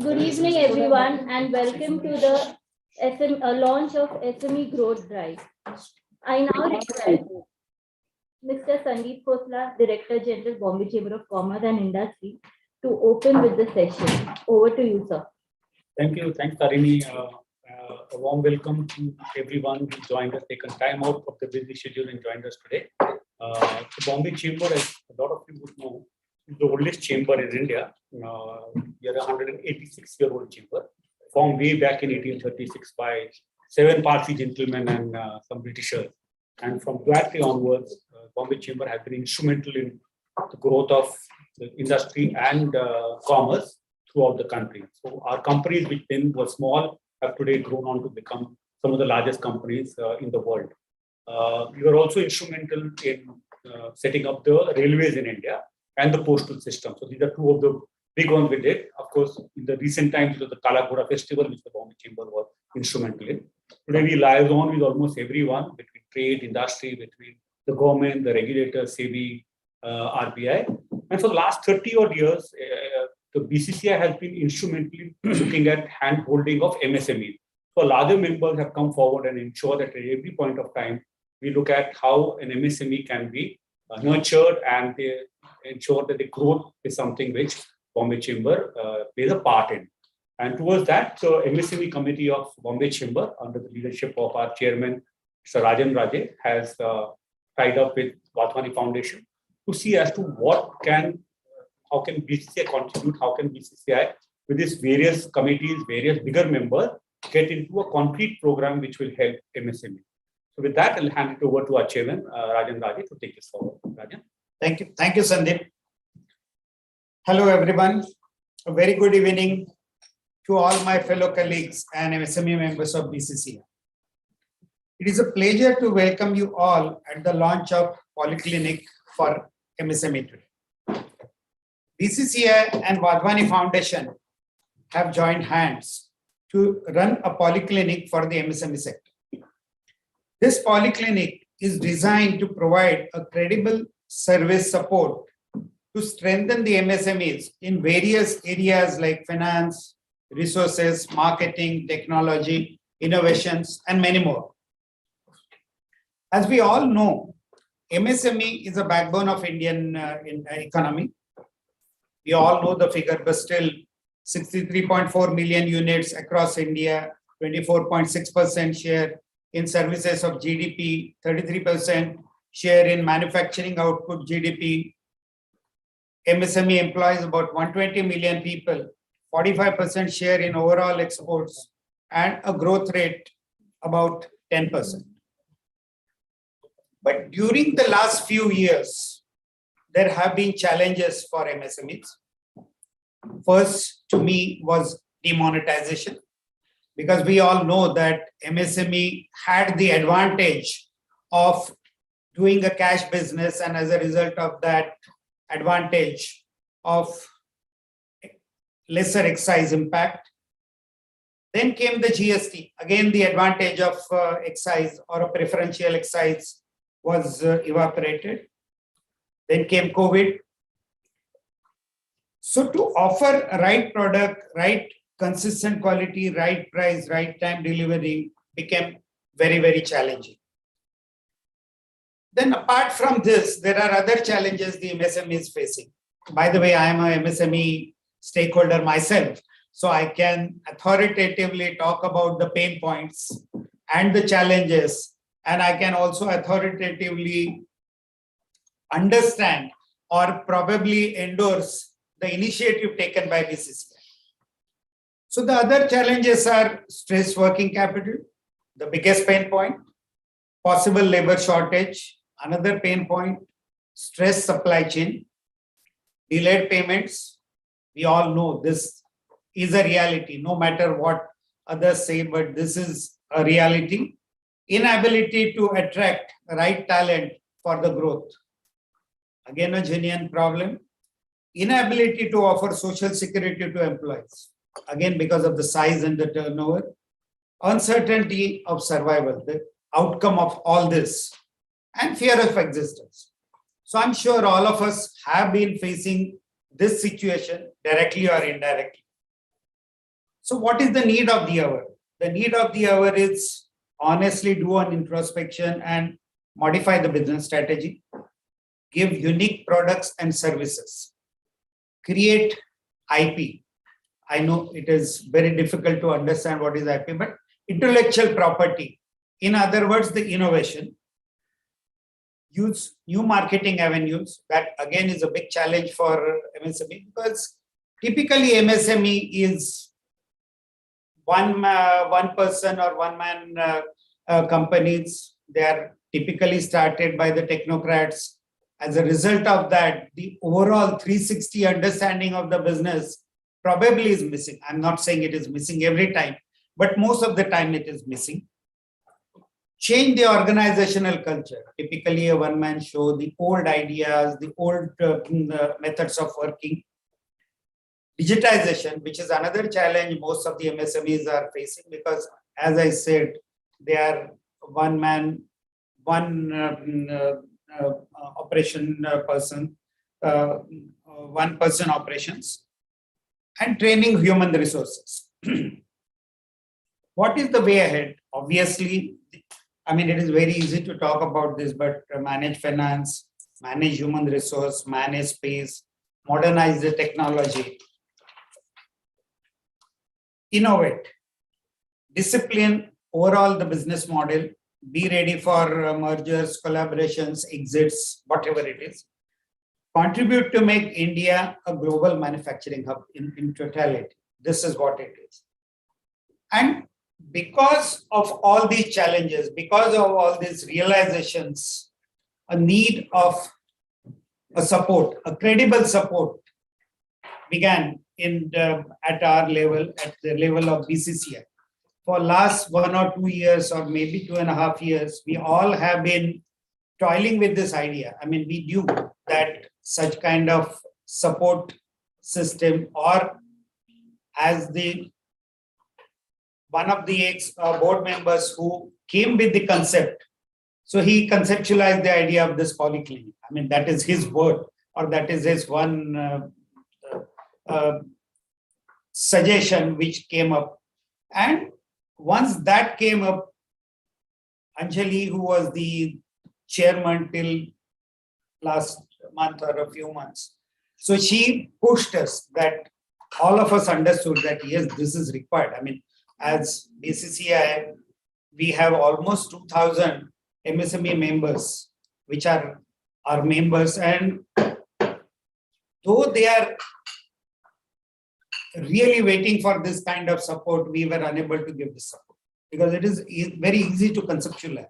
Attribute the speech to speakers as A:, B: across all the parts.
A: Good evening, everyone, and welcome to the launch of SME GrowthDrive. I now request Mr. Sandeep Khosla, Director General, Bombay Chamber of Commerce and Industry, to open with the session. Over to you, sir.
B: Thank you. Thanks, Tarini. A warm welcome to everyone who joined us, taken time out of the busy schedule and joined us today. The Bombay Chamber, as a lot of you would know, is the oldest chamber in India. We are a 186-year-old chamber, formed way back in 1836 by 7 Parsi gentlemen and some Britishers. And from that day onwards, Bombay Chamber has been instrumental in the growth of the industry and commerce throughout the country. So our companies, which then were small, have today grown on to become some of the largest companies in the world. We were also instrumental in setting up the railways in India and the postal system. So these are two of the big ones we did. Of course, in the recent times, it was the Kala Ghoda festival, which the Bombay Chamber was instrumental in. Today, we liaison with almost everyone, between trade, industry, between the government, the regulators, SEBI, RBI. And for the last 30 odd years, the BCCI has been instrumentally looking at hand-holding of MSMEs. So larger members have come forward and ensure that at every point of time, we look at how an MSME can be nurtured and they ensure that the growth is something which Bombay Chamber plays a part in. And towards that, the MSME committee of Bombay Chamber, under the leadership of our chairman, Mr. Rajan Raje, has tied up with Vadhwani Foundation to see as to how can BCCI contribute, how can BCCI, with these various committees, various bigger members, get into a concrete program which will help MSME. So with that, I'll hand it over to our chairman, Rajan Raje, to take this forward. Rajan.
C: Thank you. Thank you, Sandeep. Hello, everyone. A very good evening to all my fellow colleagues and MSME members of BCCI. It is a pleasure to welcome you all at the launch of Polyclinic for MSME today. BCCI and Vadhwani Foundation have joined hands to run a polyclinic for the MSME sector. This polyclinic is designed to provide a credible service support to strengthen the MSMEs in various areas like finance, resources, marketing, technology, innovations, and many more. As we all know, MSME is a backbone of Indian economy. We all know the figure, but still 63.4 million units across India, 24.6% share in services of GDP, 33% share in manufacturing output GDP. MSME employs about 120 million people, 45% share in overall exports, and a growth rate about 10%. But during the last few years, there have been challenges for MSMEs. First, to me, was demonetization, because we all know that MSME had the advantage of doing a cash business, and as a result of that advantage of lesser excise impact. Then came the GST. Again, the advantage of excise or a preferential excise was evaporated. Then came COVID. So to offer a right product, right consistent quality, right price, right time delivery became very, very challenging. Then apart from this, there are other challenges the MSME is facing. By the way, I am a MSME stakeholder myself, so I can authoritatively talk about the pain points and the challenges, and I can also authoritatively understand or probably endorse the initiative taken by BCCI. So the other challenges are stressed working capital, the biggest pain point, possible labor shortage, another pain point, stressed supply chain, delayed payments. We all know this is a reality, no matter what others say, but this is a reality. Inability to attract right talent for the growth. Again, a genuine problem. Inability to offer social security to employees. Again, because of the size and the turnover. Uncertainty of survival, the outcome of all this, and fear of existence. So I'm sure all of us have been facing this situation directly or indirectly. So what is the need of the hour? The need of the hour is honestly do an introspection and modify the business strategy, give unique products and services, create IP. I know it is very difficult to understand what is IP, but intellectual property. In other words, the innovation. Use new marketing avenues. That again is a big challenge for MSME because typically MSME is one person or one man companies. They are typically started by the technocrats. As a result of that, the overall 360 understanding of the business probably is missing. I'm not saying it is missing every time, but most of the time it is missing. Change the organizational culture. Typically a one-man show, the old ideas, the old methods of working. Digitization, which is another challenge most of the MSMEs are facing because, as I said, they are one man, operation person, one person operations, and training human resources. What is the way ahead? Obviously, I mean, it is very easy to talk about this, but manage finance, manage human resource, manage space, modernize the technology, innovate, discipline overall the business model, be ready for mergers, collaborations, exits, whatever it is. Contribute to make India a global manufacturing hub in totality. This is what it is. And because of all these challenges, because of all these realizations, a need of a support, a credible support began at our level, at the level of BCCI. For last 1 or 2 years, or maybe 2.5 years, we all have been toiling with this idea. I mean, we knew that such kind of support system, or as one of the ex-board members who came with the concept, so he conceptualized the idea of this polyclinic. I mean, that is his word, or that is his one suggestion which came up. And once that came up, Anjali, who was the chairman till last month or a few months, so she pushed us that all of us understood that yes, this is required. I mean, as BCCI, we have almost 2,000 MSME members, which are our members, and though they are really waiting for this kind of support, we were unable to give this support because it is very easy to conceptualize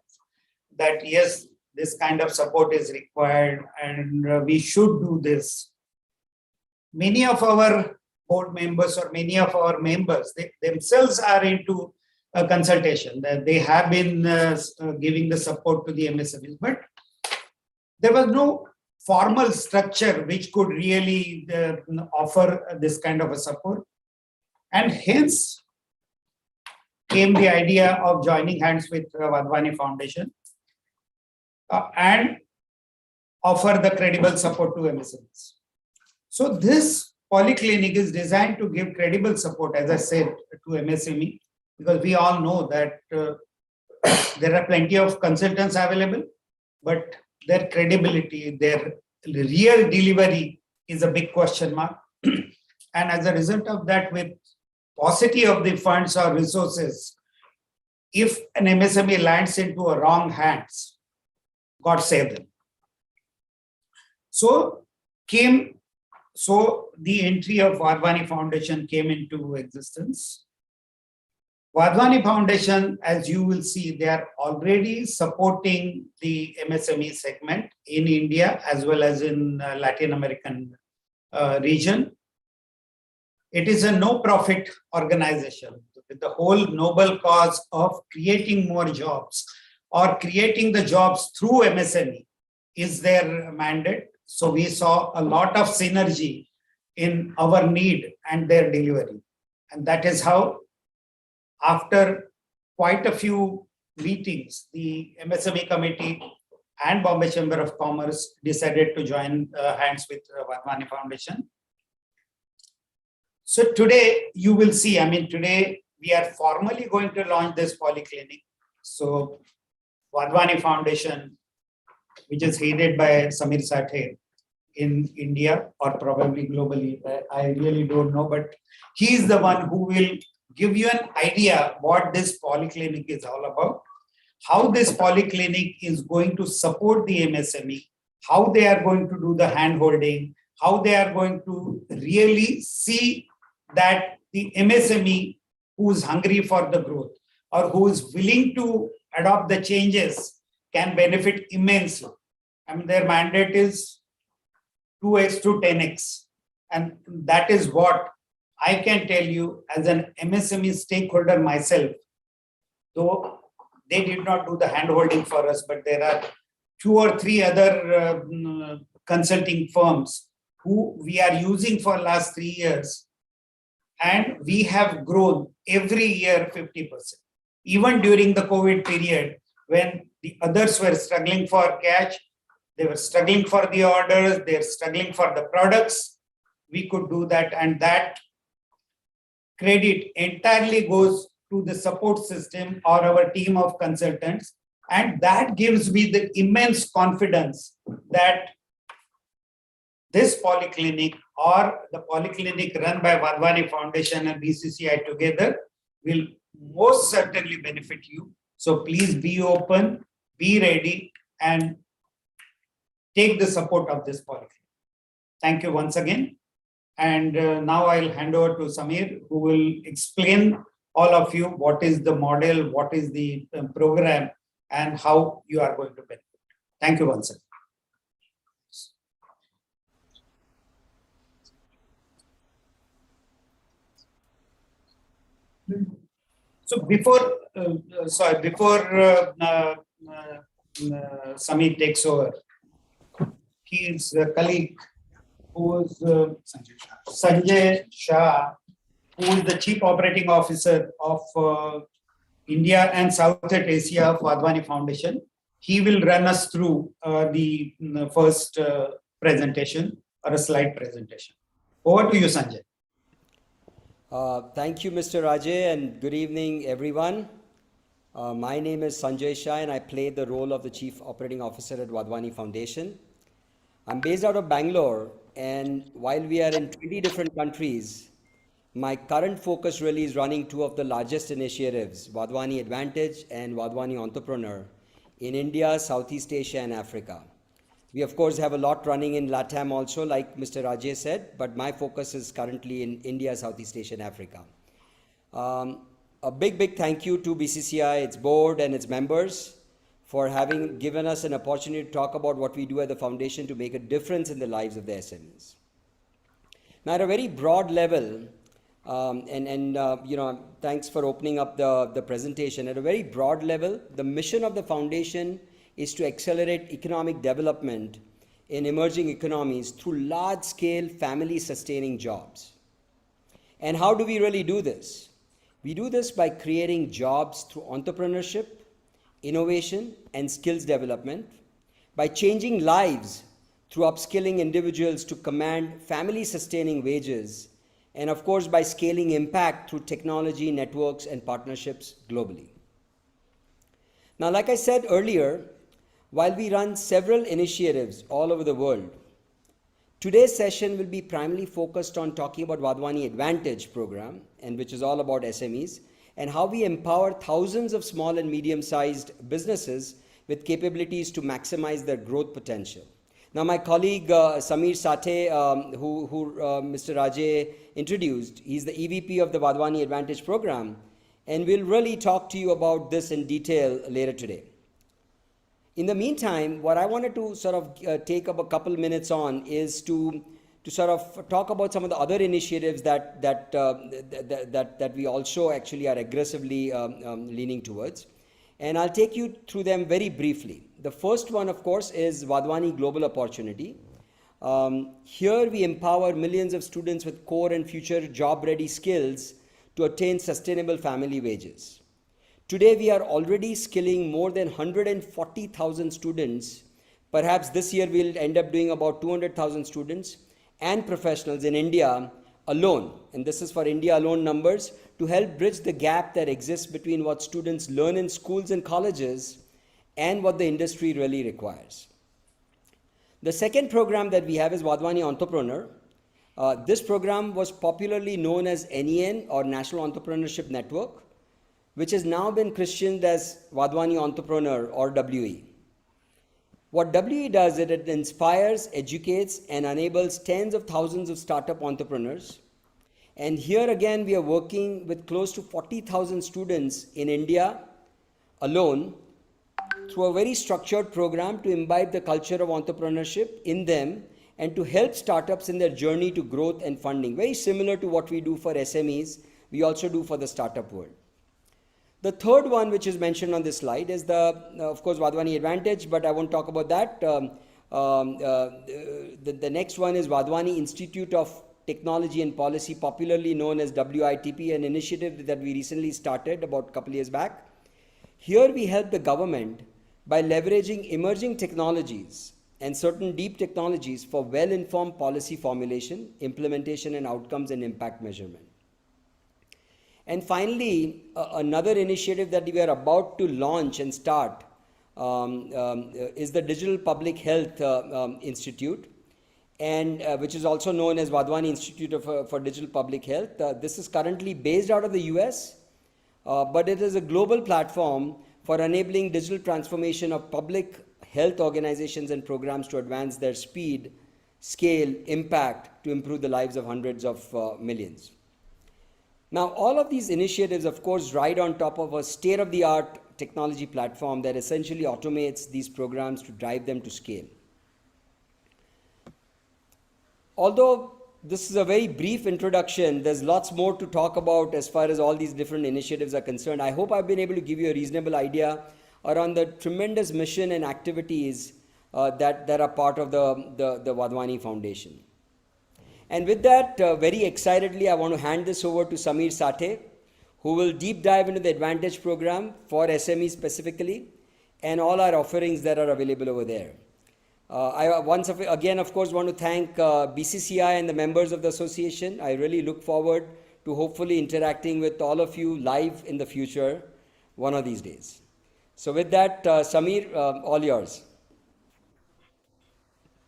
C: that yes, this kind of support is required and we should do this. Many of our board members or many of our members, they themselves are into a consultation, that they have been giving the support to the MSMEs, but there was no formal structure which could really offer this kind of a support. And hence came the idea of joining hands with Wadhwani Foundation and offer the credible support to MSMEs. So this polyclinic is designed to give credible support, as I said, to MSME, because we all know that there are plenty of consultants available, but their credibility, their real delivery is a big question mark. And as a result of that, with paucity of the funds or resources, if an MSME lands into a wrong hands, God save them. So the entry of Wadhwani Foundation came into existence. Wadhwani Foundation, as you will see, they are already supporting the MSME segment in India as well as in Latin American region. It is a no-profit organization with the whole noble cause of creating more jobs or creating the jobs through MSME is their mandate. So we saw a lot of synergy in our need and their delivery. And that is how, after quite a few meetings, the MSME committee and Bombay Chamber of Commerce decided to join hands with Wadhwani Foundation. So today you will see, today we are formally going to launch this polyclinic. So Wadhwani Foundation, which is headed by Samir Sathe in India or probably globally, I really don't know, but he is the one who will give you an idea what this polyclinic is all about, how this polyclinic is going to support the MSME, how they are going to do the hand holding, how they are going to really see that the MSME who is hungry for the growth or who is willing to adopt the changes can benefit immensely. Their mandate is 2x to 10x. And that is what I can tell you as an MSME stakeholder myself, though they did not do the hand holding for us, but there are 2 or 3 other consulting firms who we are using for last 3 years. And we have grown every year 50%. Even during the COVID period, when the others were struggling for cash, they were struggling for the orders, they're struggling for the products, we could do that. And that credit entirely goes to the support system or our team of consultants. And that gives me the immense confidence that this polyclinic or the polyclinic run by Wadhwani Foundation and BCCI together will most certainly benefit you. So please be open, be ready, and take the support of this polyclinic. Thank you once again. And now I'll hand over to Samir, who will explain all of you what is the model, what is the program, and how you are going to benefit. Thank you once again. So before Samir takes over, his colleague, who is Sanjay Shah, who is the Chief Operating Officer of India and South Asia of Wadhwani Foundation. He will run us through the first presentation or a slide presentation. Over to you, Sanjay.
D: Thank you, Mr. Rajay, and good evening, everyone. My name is Sanjay Shah, and I play the role of the Chief Operating Officer at Wadhwani Foundation. I'm based out of Bangalore, and while we are in 20 different countries, my current focus really is running 2 of the largest initiatives, Wadhwani Advantage and Wadhwani Entrepreneur, in India, Southeast Asia, and Africa. We, of course, have a lot running in LATAM also, like Mr. Rajay said, but my focus is currently in India, Southeast Asia, and Africa. A big thank you to BCCI, its board, and its members for having given us an opportunity to talk about what we do at the foundation to make a difference in the lives of the SMEs. Now, at a very broad level, thanks for opening up the presentation. At a very broad level, the mission of the foundation is to accelerate economic development in emerging economies through large-scale family-sustaining jobs. And how do we really do this? We do this by creating jobs through entrepreneurship, innovation, and skills development, by changing lives through upskilling individuals to command family-sustaining wages, and of course by scaling impact through technology, networks, and partnerships globally. Now, like I said earlier, while we run several initiatives all over the world, today's session will be primarily focused on talking about Wadhwani Advantage program, and which is all about SMEs, and how we empower thousands of small and medium-sized businesses with capabilities to maximize their growth potential. Now, my colleague Samir Sathe, who Mr. Rajay introduced, he's the EVP of the Wadhwani Advantage program, and we'll really talk to you about this in detail later today. In the meantime, what I wanted to sort of take up a couple minutes on is to sort of talk about some of the other initiatives that we also actually are aggressively leaning towards. And I'll take you through them very briefly. The first one, of course, is Wadhwani Global Opportunity. Here we empower millions of students with core and future job-ready skills to attain sustainable family wages. Today, we are already skilling more than 140,000 students. Perhaps this year we'll end up doing about 200,000 students and professionals in India alone, and this is for India alone numbers, to help bridge the gap that exists between what students learn in schools and colleges and what the industry really requires. The second program that we have is Vadwani Entrepreneur. This program was popularly known as NEN, or National Entrepreneurship Network, which has now been christened as Vadwani Entrepreneur, or WE. What WE does is it inspires, educates, and enables tens of thousands of startup entrepreneurs. And here again, we are working with close to 40,000 students in India alone through a very structured program to imbibe the culture of entrepreneurship in them and to help startups in their journey to growth and funding. Very similar to what we do for SMEs, we also do for the startup world. The third one, which is mentioned on this slide, is of course, Vadwani Advantage, but I won't talk about that. The next one is Vadwani Institute of Technology and Policy, popularly known as WITP, an initiative that we recently started about a couple of years back. Here we help the government by leveraging emerging technologies and certain deep technologies for well-informed policy formulation, implementation, and outcomes and impact measurement. And finally, another initiative that we are about to launch and start is the Digital Public Health Institute, and which is also known as Vadwani Institute for Digital Public Health. This is currently based out of the US, but it is a global platform for enabling digital transformation of public health organizations and programs to advance their speed, scale, impact to improve the lives of hundreds of millions. Now, all of these initiatives, of course, ride on top of a state-of-the-art technology platform that essentially automates these programs to drive them to scale. Although this is a very brief introduction, there's lots more to talk about as far as all these different initiatives are concerned. I hope I've been able to give you a reasonable idea around the tremendous mission and activities that are part of the Vadwani Foundation. And with that, very excitedly, I want to hand this over to Samir Sathe, who will deep dive into the Advantage program for SMEs specifically, and all our offerings that are available over there. I once again, of course, want to thank BCCI and the members of the association. I really look forward to hopefully interacting with all of you live in the future, one of these days. So with that, Samir, all yours.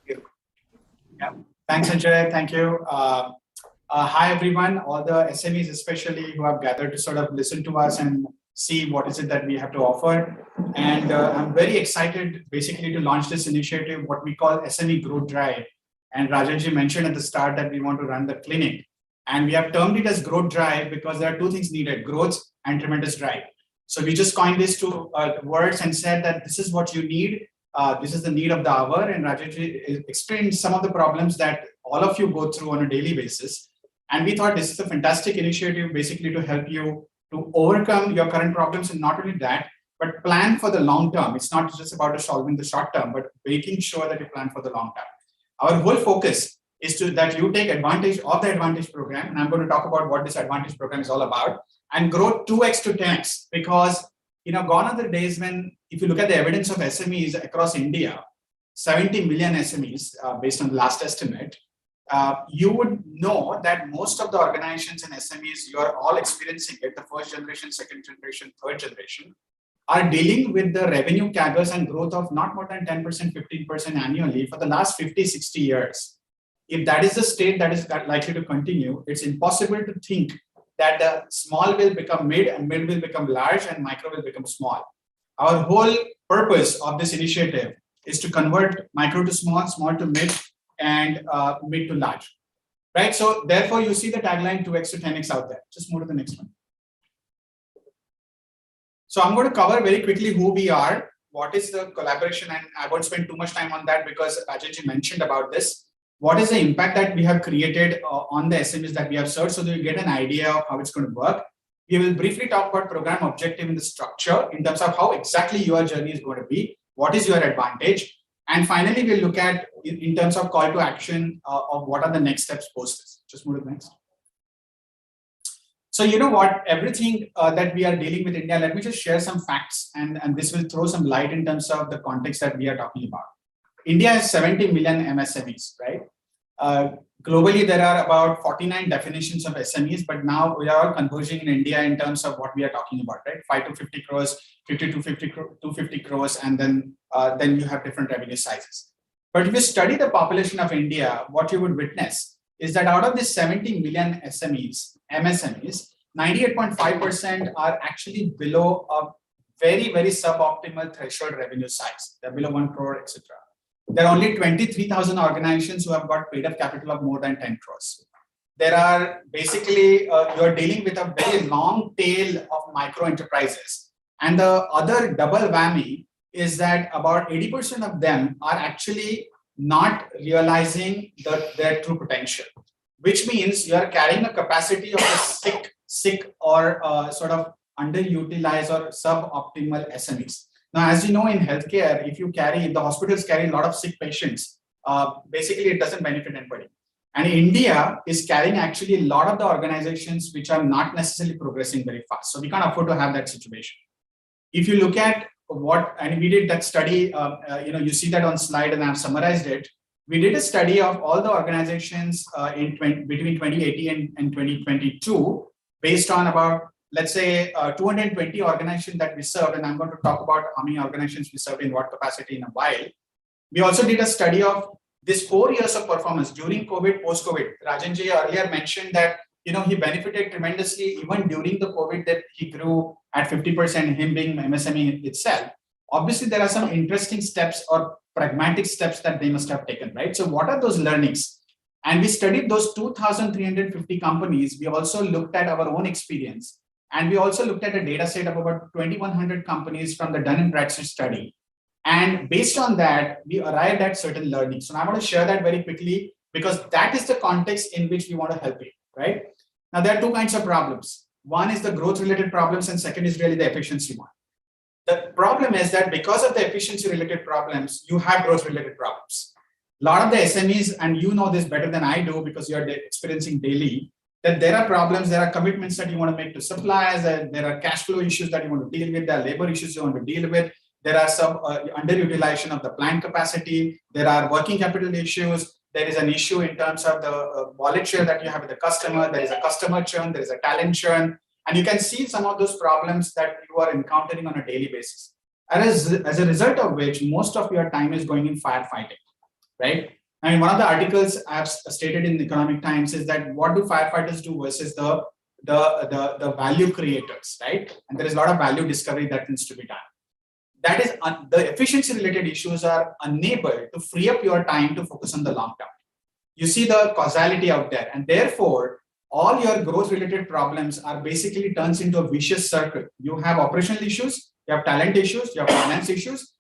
C: Yeah. Thanks, Ajay. Thank you. Hi, everyone, all the SMEs especially who have gathered to sort of listen to us and see what is it that we have to offer. And I'm very excited basically to launch this initiative, what we call SME GrowthDrive. And Rajanji mentioned at the start that we want to run the clinic. And we have termed it as GrowthDrive because there are two things needed, growth and tremendous drive. So we just coined these two words and said that this is what you need. This is the need of the hour, and Rajesh explained some of the problems that all of you go through on a daily basis. And we thought this is a fantastic initiative basically to help you to overcome your current problems, and not only that, but plan for the long term. It's not just about solving the short term, but making sure that you plan for the long term. Our whole focus is that you take advantage of the Advantage program, and I'm going to talk about what this Advantage program is all about, and grow 2x to 10x, because gone are the days when, if you look at the evidence of SMEs across India, 70 million SMEs, based on the last estimate, you would know that most of the organizations and SMEs, you are all experiencing it, the first generation, second generation, third generation, are dealing with the revenue CAGRs and growth of not more than 10%, 15% annually for the last 50, 60 years. If that is the state that is likely to continue, it's impossible to think that the small will become mid and mid will become large and micro will become small. Our whole purpose of this initiative is to convert micro to small, small to mid, and mid to large, right? So therefore you see the tagline 2x to 10x out there. Just move to the next one. So I'm going to cover very quickly who we are, what is the collaboration, and I won't spend too much time on that because Ajay mentioned about this. What is the impact that we have created on the SMEs that we have served, so that you get an idea of how it's going to work. We will briefly talk about program objective and the structure in terms of how exactly your journey is going to be, what is your advantage, and finally we'll look at in terms of call to action of what are the next steps post this. Just move to the next. So you know what, everything that we are dealing with India, let me just share some facts, and this will throw some light in terms of the context that we are talking about. India has 70 million MSMEs, right? Globally, there are about 49 definitions of SMEs, but now we are all converging in India in terms of what we are talking about, right? 5 to 50 crores, 50 to 250 crores, and then you have different revenue sizes. But if you study the population of India, what you would witness is that out of the 70 million SMEs, MSMEs, 98.5% are actually below a very, very suboptimal threshold revenue size. They're below 1 crore, etc. There are only 23,000 organizations who have got paid up capital of more than 10 crores. There are basically, you're dealing with a very long tail of micro enterprises. And the other double whammy is that about 80% of them are actually not realizing their true potential, which means you are carrying a capacity of a sick or sort of underutilized or suboptimal SMEs. Now, as you know, in healthcare, if the hospitals carry a lot of sick patients, basically it doesn't benefit anybody. And India is carrying actually a lot of the organizations which are not necessarily progressing very fast. So we can't afford to have that situation. If you look at and we did that study, you see that on slide and I've summarized it. We did a study of all the organizations between 2018 and 2022, based on about, let's say, 220 organizations that we served, and I'm going to talk about how many organizations we served in what capacity in a while. We also did a study of this 4 years of performance during COVID, post-COVID. Rajanji earlier mentioned that he benefited tremendously even during the COVID, that he grew at 50%, him being MSME itself. Obviously, there are some interesting steps or pragmatic steps that they must have taken, right? So what are those learnings? And we studied those 2,350 companies. We also looked at our own experience. And we also looked at a data set of about 2,100 companies from the Dun & Bradstreet study. And based on that, we arrived at certain learnings. So I want to share that very quickly because that is the context in which we want to help you, right? Now, there are two kinds of problems. One is the growth-related problems, and second is really the efficiency one. The problem is that because of the efficiency-related problems, you have growth-related problems. A lot of the SMEs, and you know this better than I do because you're experiencing daily, that there are problems, there are commitments that you want to make to suppliers, there are cash flow issues that you want to deal with, there are labor issues you want to deal with, there are some underutilization of the plant capacity, there are working capital issues, there is an issue in terms of the wallet share that you have with the customer, there is a customer churn, there is a talent churn, and you can see some of those problems that you are encountering on a daily basis. And as a result of which, most of your time is going in firefighting, right? I mean, one of the articles I've stated in the Economic Times is that what do firefighters do versus the value creators, right? And there is a lot of value discovery that needs to be done. That is, the efficiency-related issues are unable to free up your time to focus on the long term. You see the causality out there, and therefore, all your growth-related problems are basically turns into a vicious circle. You have operational issues, you have talent issues, you have finance issues,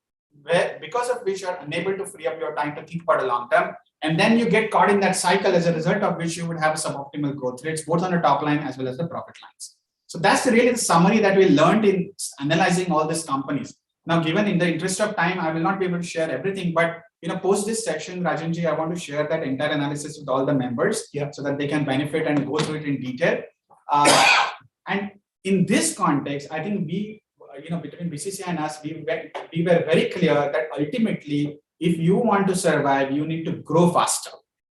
C: because of which you are unable to free up your time to think about a long term. And then you get caught in that cycle, as a result of which you would have suboptimal growth rates, both on the top line as well as the profit lines. So that's really the summary that we learned in analyzing all these companies. Now, given in the interest of time, I will not be able to share everything, but post this section, Rajanji, I want to share that entire analysis with all the members, so that they can benefit and go through it in detail. And in this context, I think we, between BCCI and us, we were very clear that ultimately, if you want to survive, you need to grow faster.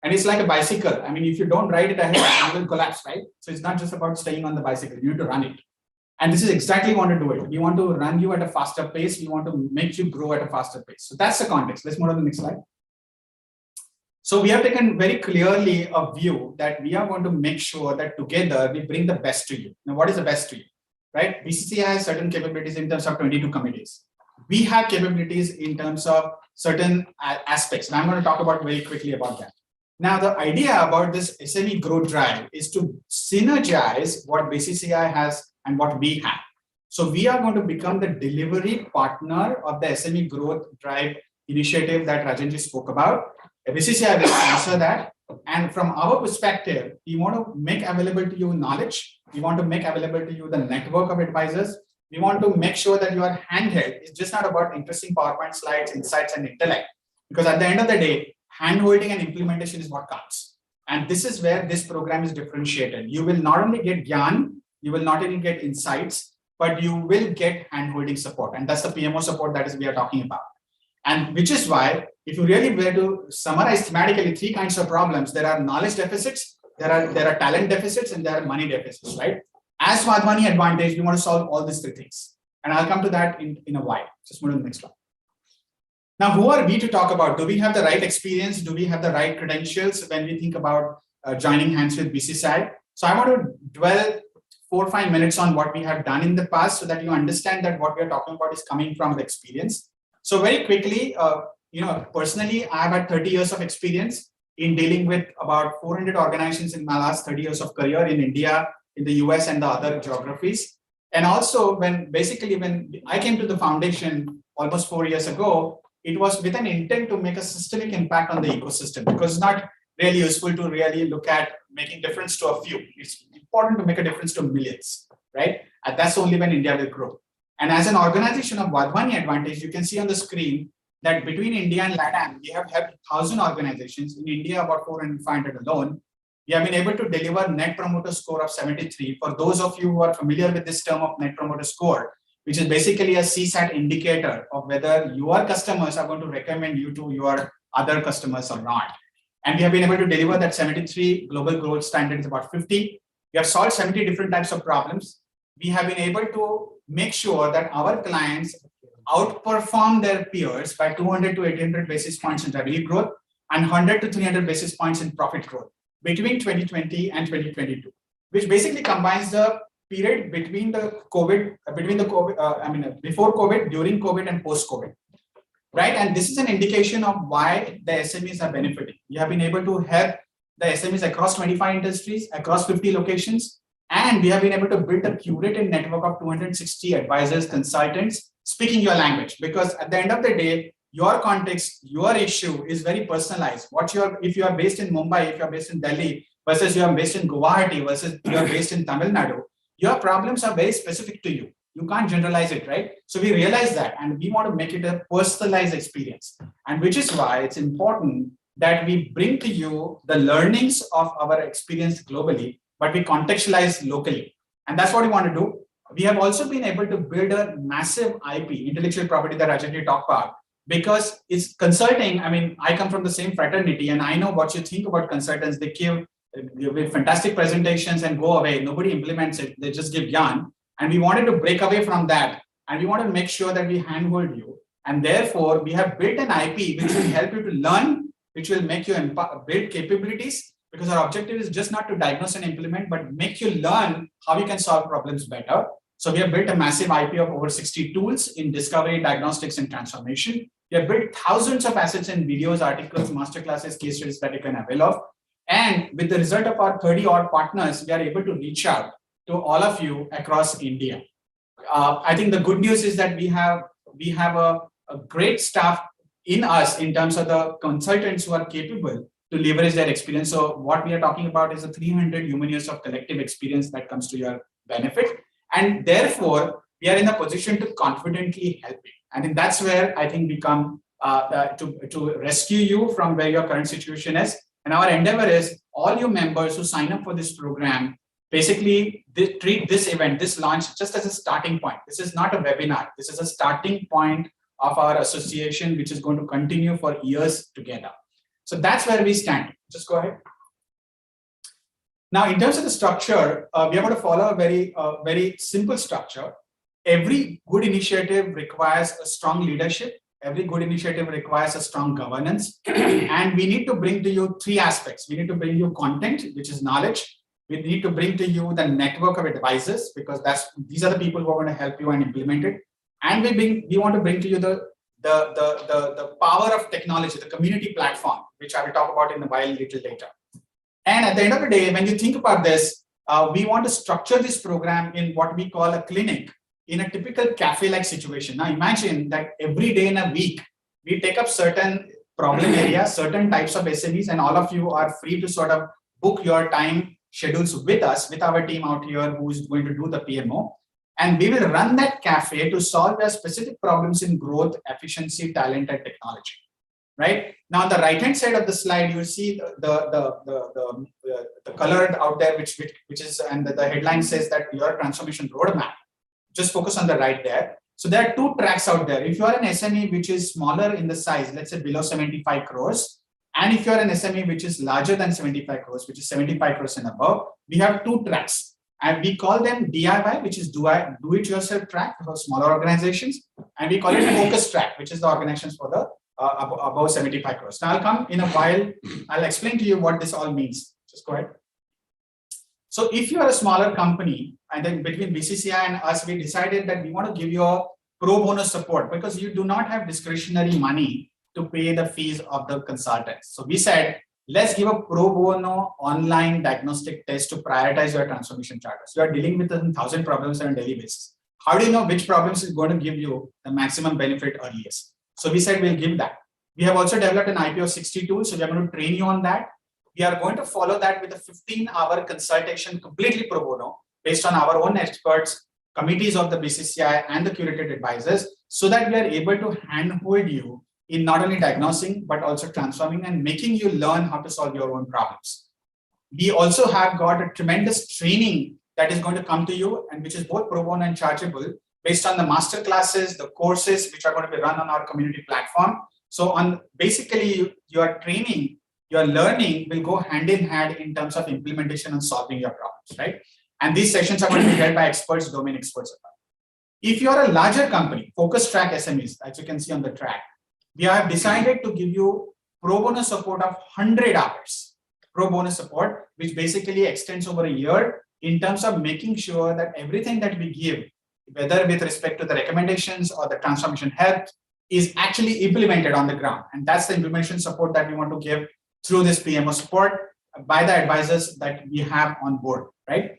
C: And it's like a bicycle. I mean, if you don't ride it ahead, you will collapse, right? So it's not just about staying on the bicycle, you need to run it. And this is exactly what we want to do it. We want to run you at a faster pace. We want to make you grow at a faster pace. So that's the context. Let's move on to the next slide. So we have taken very clearly a view that we are going to make sure that together we bring the best to you. Now, what is the best to you, right? BCCI has certain capabilities in terms of 22 committees. We have capabilities in terms of certain aspects. And I'm going to talk about very quickly about that. Now, the idea about this SME Growth Drive is to synergize what BCCI has and what we have. So we are going to become the delivery partner of the SME Growth Drive initiative that Rajanji spoke about. BCCI will answer that. And from our perspective, we want to make available to you knowledge. We want to make available to you the network of advisors. We want to make sure that you are handheld. It's just not about interesting PowerPoint slides, insights, and intellect. Because at the end of the day, handholding and implementation is what counts. And this is where this program is differentiated. You will not only get Gyan, you will not only get insights, but you will get handholding support. And that's the PMO support that we are talking about. And which is why, if you really were to summarize thematically 3 kinds of problems, there are knowledge deficits, there are talent deficits, and there are money deficits, right? As Vadhvani advantage, we want to solve all these 3 things. And I'll come to that in a while. Just move to the next one. Now, who are we to talk about? Do we have the right experience? Do we have the right credentials when we think about joining hands with BCCI? So I want to dwell 4 or 5 minutes on what we have done in the past so that you understand that what we are talking about is coming from the experience. So very quickly, personally, I've had 30 years of experience in dealing with about 400 organizations in my last 30 years of career in India, in the US, and the other geographies. And also, when I came to the foundation almost 4 years ago, it was with an intent to make a systemic impact on the ecosystem, because it's not really useful to really look at making difference to a few. It's important to make a difference to millions, right? And that's only when India will grow. And as an organization of Vadhvani Advantage, you can see on the screen that between India and LATAM, we have helped 1,000 organizations. In India, about 400 and 500 alone. We have been able to deliver net promoter score of 73. For those of you who are familiar with this term of net promoter score, which is basically a CSAT indicator of whether your customers are going to recommend you to your other customers or not. And we have been able to deliver that 73. Global growth standard is about 50. We have solved 70 different types of problems. We have been able to make sure that our clients outperform their peers by 200 to 800 basis points in revenue growth and 100 to 300 basis points in profit growth between 2020 and 2022, which basically combines the period between before COVID, during COVID, and post-COVID, right? And this is an indication of why the SMEs are benefiting. We have been able to help the SMEs across 25 industries, across 50 locations, and we have been able to build a curated network of 260 advisors, consultants, speaking your language. Because at the end of the day, your context, your issue is very personalized. If you are based in Mumbai, if you are based in Delhi, versus you are based in Guwahati, versus you are based in Tamil Nadu, your problems are very specific to you. You can't generalize it, right? So we realize that, and we want to make it a personalized experience. And which is why it's important that we bring to you the learnings of our experience globally, but we contextualize locally. And that's what we want to do. We have also been able to build a massive IP, intellectual property, that Rajat talked about, because it's consulting. I mean, I come from the same fraternity, and I know what you think about consultants. They give fantastic presentations and go away. Nobody implements it. They just give yarn. And we wanted to break away from that. And we wanted to make sure that we handhold you. And therefore, we have built an IP which will help you to learn, which will make you build capabilities, because our objective is just not to diagnose and implement, but make you learn how you can solve problems better. So we have built a massive IP of over 60 tools in discovery, diagnostics, and transformation. We have built thousands of assets in videos, articles, masterclasses, case studies that you can avail of. And with the result of our 30 odd partners, we are able to reach out to all of you across India. I think the good news is that we have a great staff in us in terms of the consultants who are capable to leverage their experience. So what we are talking about is a 300 human years of collective experience that comes to your benefit. And therefore, we are in a position to confidently help you. And that's where I think we come to rescue you from where your current situation is. And our endeavor is all you members who sign up for this program, basically treat this event, this launch, just as a starting point. This is not a webinar. This is a starting point of our association, which is going to continue for years together. So that's where we stand. Just go ahead. Now, in terms of the structure, we are going to follow a very simple structure. Every good initiative requires a strong leadership. Every good initiative requires a strong governance. And we need to bring to you 3 aspects. We need to bring you content, which is knowledge. We need to bring to you the network of advisors, because these are the people who are going to help you and implement it. And we want to bring to you the power of technology, the community platform, which I will talk about in a while, little later. And at the end of the day, when you think about this, we want to structure this program in what we call a clinic, in a typical cafe-like situation. Now imagine that every day in a week, we take up certain problem areas, certain types of SMEs, and all of you are free to sort of book your time schedules with us, with our team out here who is going to do the PMO. And we will run that cafe to solve the specific problems in growth, efficiency, talent, and technology. Right now, on the right-hand side of the slide, you will see the colored out there, which is, and the headline says that your transformation roadmap. Just focus on the right there. So there are two tracks out there. If you are an SME which is smaller in the size, let's say below 75 crores, and if you are an SME which is larger than 75 crores, which is 75 crores and above, we have two tracks. And we call them DIY, which is do it yourself track for smaller organizations. And we call it focus track, which is the organizations for the above 75 crores. Now I'll come in a while. I'll explain to you what this all means. Just go ahead. So if you are a smaller company, and then between BCCI and us, we decided that we want to give you a pro bono support because you do not have discretionary money to pay the fees of the consultants. So we said, let's give a pro bono online diagnostic test to prioritize your transformation charters. You are dealing with 1,000 problems on a daily basis. How do you know which problems is going to give you the maximum benefit earliest? So we said we'll give that. We have also developed an IPO 60 tool, so we are going to train you on that. We are going to follow that with a 15-hour consultation completely pro bono based on our own experts, committees of the BCCI and the curated advisors, so that we are able to handhold you in not only diagnosing, but also transforming and making you learn how to solve your own problems. We also have got a tremendous training that is going to come to you and which is both pro bono and chargeable based on the master classes, the courses, which are going to be run on our community platform. So on basically your training, your learning will go hand in hand in terms of implementation and solving your problems, right? And these sessions are going to be held by experts, domain experts. If you are a larger company, focus track SMEs, as you can see on the track, we have decided to give you pro bono support of 100 hours, pro bono support, which basically extends over a year in terms of making sure that everything that we give, whether with respect to the recommendations or the transformation help, is actually implemented on the ground. And that's the implementation support that we want to give through this PMO support by the advisors that we have on board, right?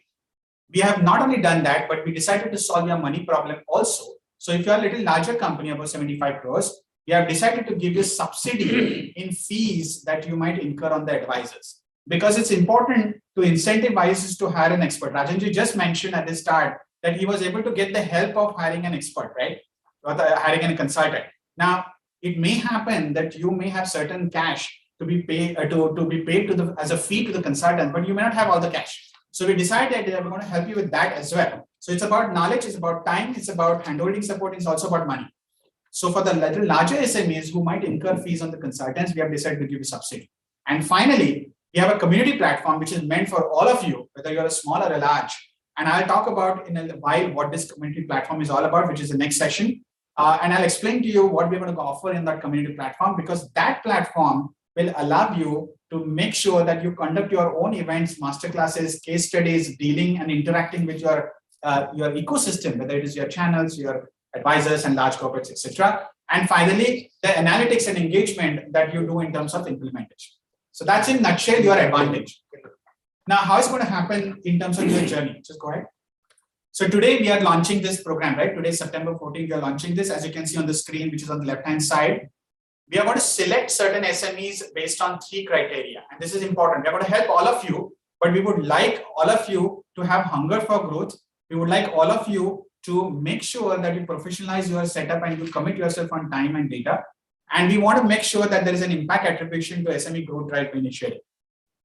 C: We have not only done that, but we decided to solve your money problem also. So if you're a little larger company, about 75 crores, we have decided to give you subsidy in fees that you might incur on the advisors. Because it's important to incentivize us to hire an expert. Rajanji just mentioned at the start that he was able to get the help of hiring an expert, right? Or hiring a consultant. Now, it may happen that you may have certain cash to be paid as a fee to the consultant, but you may not have all the cash. So we decided that we're going to help you with that as well. So it's about knowledge, it's about time, it's about handholding support, it's also about money. So for the little larger SMEs who might incur fees on the consultants, we have decided to give you subsidy. And finally, we have a community platform which is meant for all of you, whether you're a small or a large. And I'll talk about in a while what this community platform is all about, which is the next session. And I'll explain to you what we're going to offer in that community platform, because that platform will allow you to make sure that you conduct your own events, masterclasses, case studies, dealing and interacting with your ecosystem, whether it is your channels, your advisors and large corporates, etc. And finally, the analytics and engagement that you do in terms of implementation. So that's in a nutshell your advantage. Now, how is it going to happen in terms of your journey? Just go ahead. So today we are launching this program, right? Today, September 14th, we are launching this, as you can see on the screen, which is on the left-hand side. We are going to select certain SMEs based on 3 criteria. And this is important. We are going to help all of you, but we would like all of you to have hunger for growth. We would like all of you to make sure that you professionalize your setup and you commit yourself on time and data. And we want to make sure that there is an impact attribution to SME GrowthDrive initiative.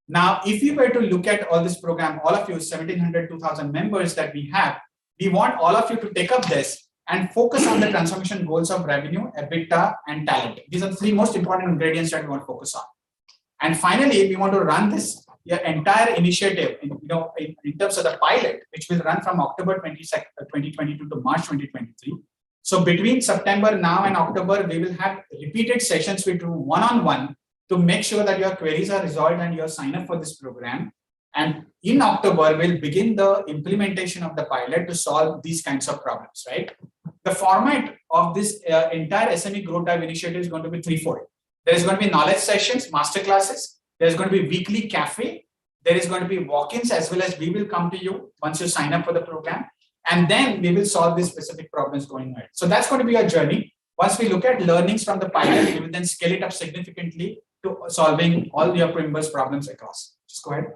C: Now, if you were to look at all this program, all of you, 1,700, 2,000 members that we have, we want all of you to take up this and focus on the transformation goals of revenue, EBITDA, and talent. These are the 3 most important ingredients that we want to focus on. And finally, we want to run this entire initiative in terms of the pilot, which will run from October 2022 to March 2023. So between September now and October, we will have repeated sessions with you one-on-one to make sure that your queries are resolved and you sign up for this program. And in October, we'll begin the implementation of the pilot to solve these kinds of problems, right? The format of this entire SME GrowthDrive initiative is going to be threefold. There is going to be knowledge sessions, master classes. There's going to be weekly cafe. There is going to be walk-ins, as well as we will come to you once you sign up for the program. And then we will solve these specific problems going ahead. So that's going to be our journey. Once we look at learnings from the pilot, we will then scale it up significantly to solving all your members' problems across. Just go ahead.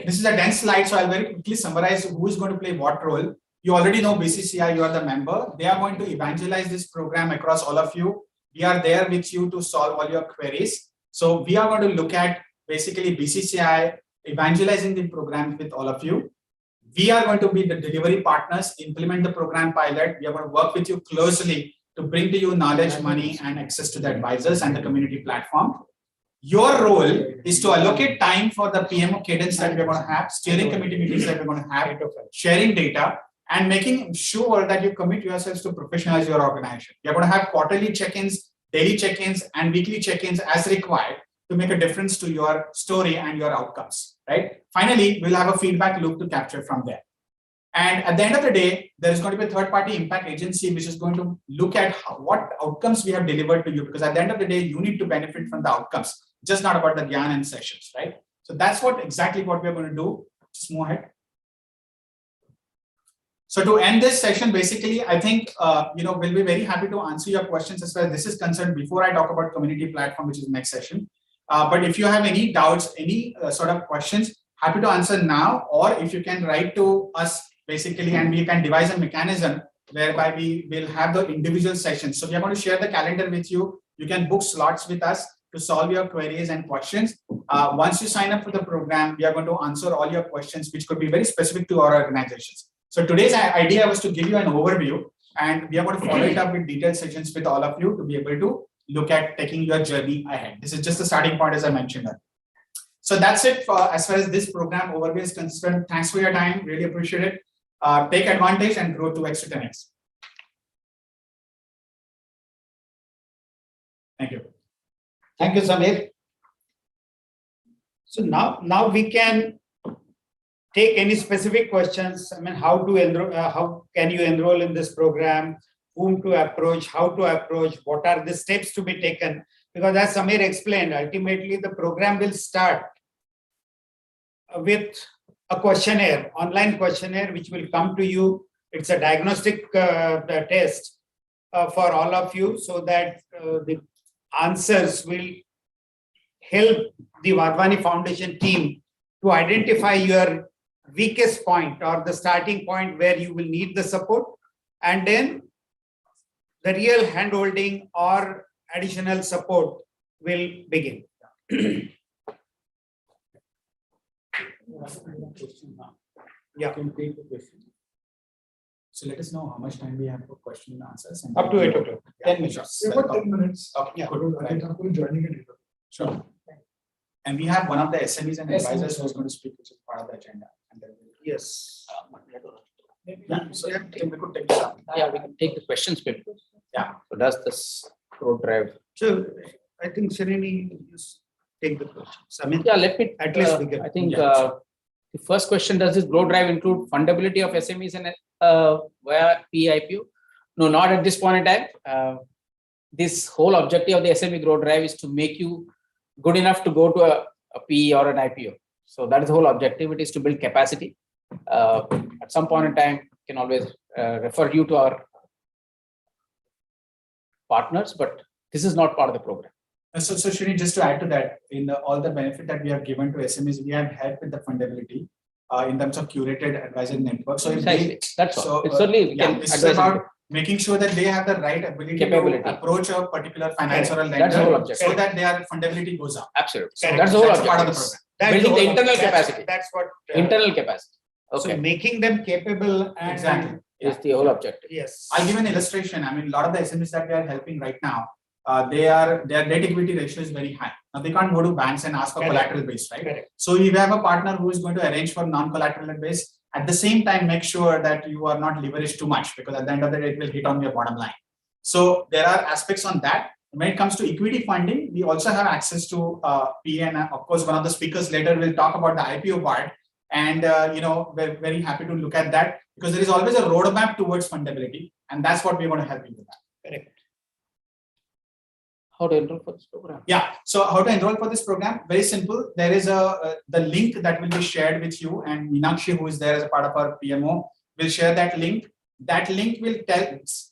C: This is a dense slide, so I'll very quickly summarize who is going to play what role. You already know BCCI, you are the member. They are going to evangelize this program across all of you. We are there with you to solve all your queries. So we are going to look at basically BCCI evangelizing the program with all of you. We are going to be the delivery partners, implement the program pilot. We are going to work with you closely to bring to you knowledge, money, and access to the advisors and the community platform. Your role is to allocate time for the PMO cadence that we're going to have, steering committee meetings that we're going to have, sharing data, and making sure that you commit yourselves to professionalize your organization. You're going to have quarterly check-ins, daily check-ins, and weekly check-ins as required to make a difference to your story and your outcomes, right? Finally, we'll have a feedback loop to capture from there. And at the end of the day, there is going to be a third-party impact agency which is going to look at what outcomes we have delivered to you, because at the end of the day, you need to benefit from the outcomes, just not about the Gyan and sessions, right? So that's exactly what we're going to do. Just move ahead. So to end this session, basically, I think we'll be very happy to answer your questions as far as this is concerned before I talk about community platform, which is the next session. But if you have any doubts, any sort of questions, happy to answer now, or if you can write to us basically, and we can devise a mechanism whereby we will have the individual sessions. So we are going to share the calendar with you. You can book slots with us to solve your queries and questions. Once you sign up for the program, we are going to answer all your questions, which could be very specific to our organizations. So today's idea was to give you an overview, and we are going to follow it up with detailed sessions with all of you to be able to look at taking your journey ahead. This is just the starting point, as I mentioned earlier. So that's it for as far as this program overview is concerned. Thanks for your time. Really appreciate it. Take advantage and grow 2x to 10x. Thank you. Thank you, Samir. So now we can take any specific questions. I mean, how can you enroll in this program? Whom to approach? How to approach? What are the steps to be taken? Because as Samir explained, ultimately the program will start with a questionnaire, online questionnaire, which will come to you. It's a diagnostic test for all of you, so that the answers will help the Wadhwani Foundation team to identify your weakest point or the starting point where you will need the support, and then the real handholding or additional support will begin. Yeah.
B: Can take the question. So let us know how much time we have for question and answers. And
C: Up to 8 o'clock. 10 minutes.
E: We have about 10 minutes.
B: Okay,
C: Yeah.
B: good.
E: I think I'm going to join you later.
B: Sure. And we have one of the SMEs and advisors who is going to speak, which is part of the agenda. And then
C: Yes.
B: so we could take this up.
F: Yeah, we can take the questions maybe.
B: Yeah.
F: So does this GrowthDrive?
C: So I think Srini, just take the questions. I mean,
F: Yeah, let me,
C: At least we get-
F: I think
B: yeah.
F: the first question, does this GrowthDrive include fundability of SMEs and via PIPO? No, not at this point in time. This whole objective of the SME GrowthDrive is to make you good enough to go to a PE or an IPO. So that is the whole objective. It is to build capacity. At some point in time, you can always refer you to our partners, but this is not part of the program.
B: So Srini, just to add to that, in all the benefit that we have given to SMEs, we have helped with the fundability in terms of curated advisory network. So if
F: Precisely. That's all.
B: so,
F: It's certainly we
B: yeah,
F: can
B: this is
F: advise
B: about
F: them.
B: making sure that they have the right ability
F: Capability.
B: to approach a particular finance or a
F: That's the whole
B: lender,
F: objective.
B: so that their fundability goes up.
F: Absolutely.
C: Correct.
F: That's the whole
B: That's part of the
F: objective.
B: program.
C: that's
F: Building the
C: whole-
F: internal
C: that's-
F: capacity.
C: That's what.
F: Internal capacity.
C: So
F: Okay,
C: making them capable and.
B: Exactly.
F: is the whole objective.
C: Yes.
B: I'll give an illustration. I mean, a lot of the SMEs that we are helping right now, their debt equity ratio is very high. Now they can't go to banks and ask for
C: Correct.
B: collateral base, right?
C: Correct.
B: So if you have a partner who is going to arrange for non-collateral base, at the same time, make sure that you are not leveraged too much, because at the end of the day, it will hit on your bottom line. So there are aspects on that. When it comes to equity funding, we also have access to PA, and of course, one of the speakers later will talk about the IPO part. And we're very happy to look at that, because there is always a roadmap towards fundability, and that's what we want to help you with that.
C: Correct.
F: How to enroll for this program?
B: Yeah. So how to enroll for this program? Very simple. There is the link that will be shared with you, and Meenakshi, who is there as a part of our PMO, will share that link. That link will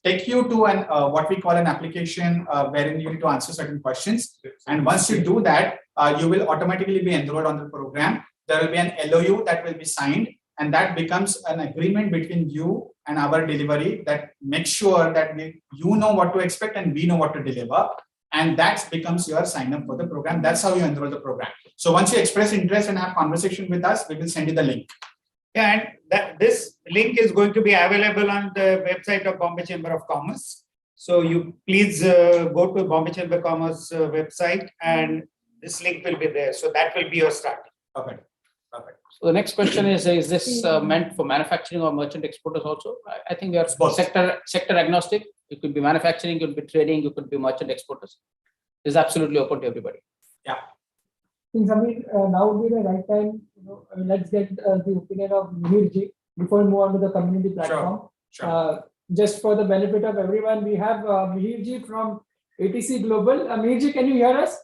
B: take you to an what we call an application wherein you need to answer certain questions. And once you do that, you will automatically be enrolled on the program. There will be an LOU that will be signed, and that becomes an agreement between you and our delivery that makes sure that you know what to expect and we know what to deliver. And that becomes your sign up for the program. That's how you enroll the program. So once you express interest and have conversation with us, we will send you the link.
C: Yeah, and this link is going to be available on the website of Bombay Chamber of Commerce. So you please go to Bombay Chamber of Commerce website, and this link will be there. So that will be your start. Okay. Perfect.
F: So the next question is this meant for manufacturing or merchant exporters also? I think we are
C: Both.
F: sector agnostic. It could be manufacturing, it could be trading, it could be merchant exporters. It's absolutely open to everybody.
E: I think Samir, now would be the right time. Let's get the opinion of Mihir before we move on to the community platform.
C: Sure.
E: Just for the benefit of everyone, we have Mihir from ATC Global. Mihir, can you hear us?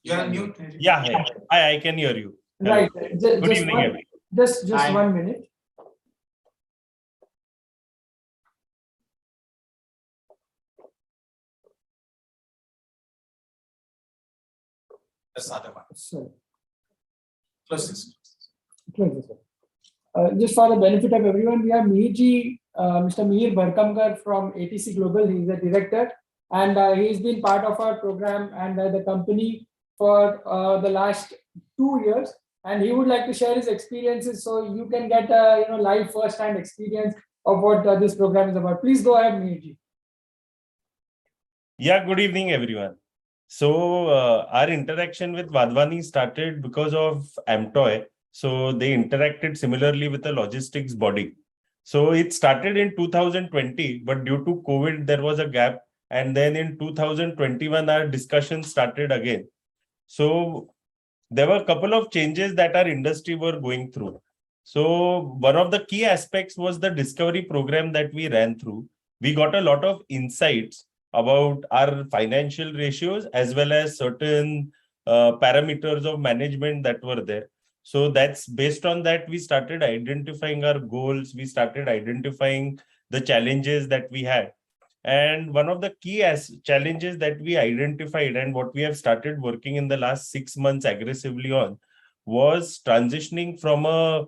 C: You're on mute.
G: Yeah, I can hear you. Hello.
E: Right.
G: Good evening, everyone.
E: Just
C: Hi.
E: 1 minute.
C: That's the other one.
E: Sorry.
C: Close this.
E: Close this one. Just for the benefit of everyone, we have Mr. Mihir Barkamkar from ATC Global. He is a director, and he's been part of our program and the company for the last 2 years. And he would like to share his experiences, so you can get a live first-hand experience of what this program is about. Please go ahead, Mihir.
G: Yeah, good evening, everyone. So our interaction with Vadvani started because of Amtoy. So they interacted similarly with a logistics body. So it started in 2020, but due to COVID, there was a gap. And then in 2021, our discussion started again. So there were a couple of changes that our industry were going through. So one of the key aspects was the discovery program that we ran through. We got a lot of insights about our financial ratios as well as certain parameters of management that were there. So that's based on that, we started identifying our goals. We started identifying the challenges that we had. And one of the key challenges that we identified and what we have started working in the last 6 months aggressively on was transitioning from a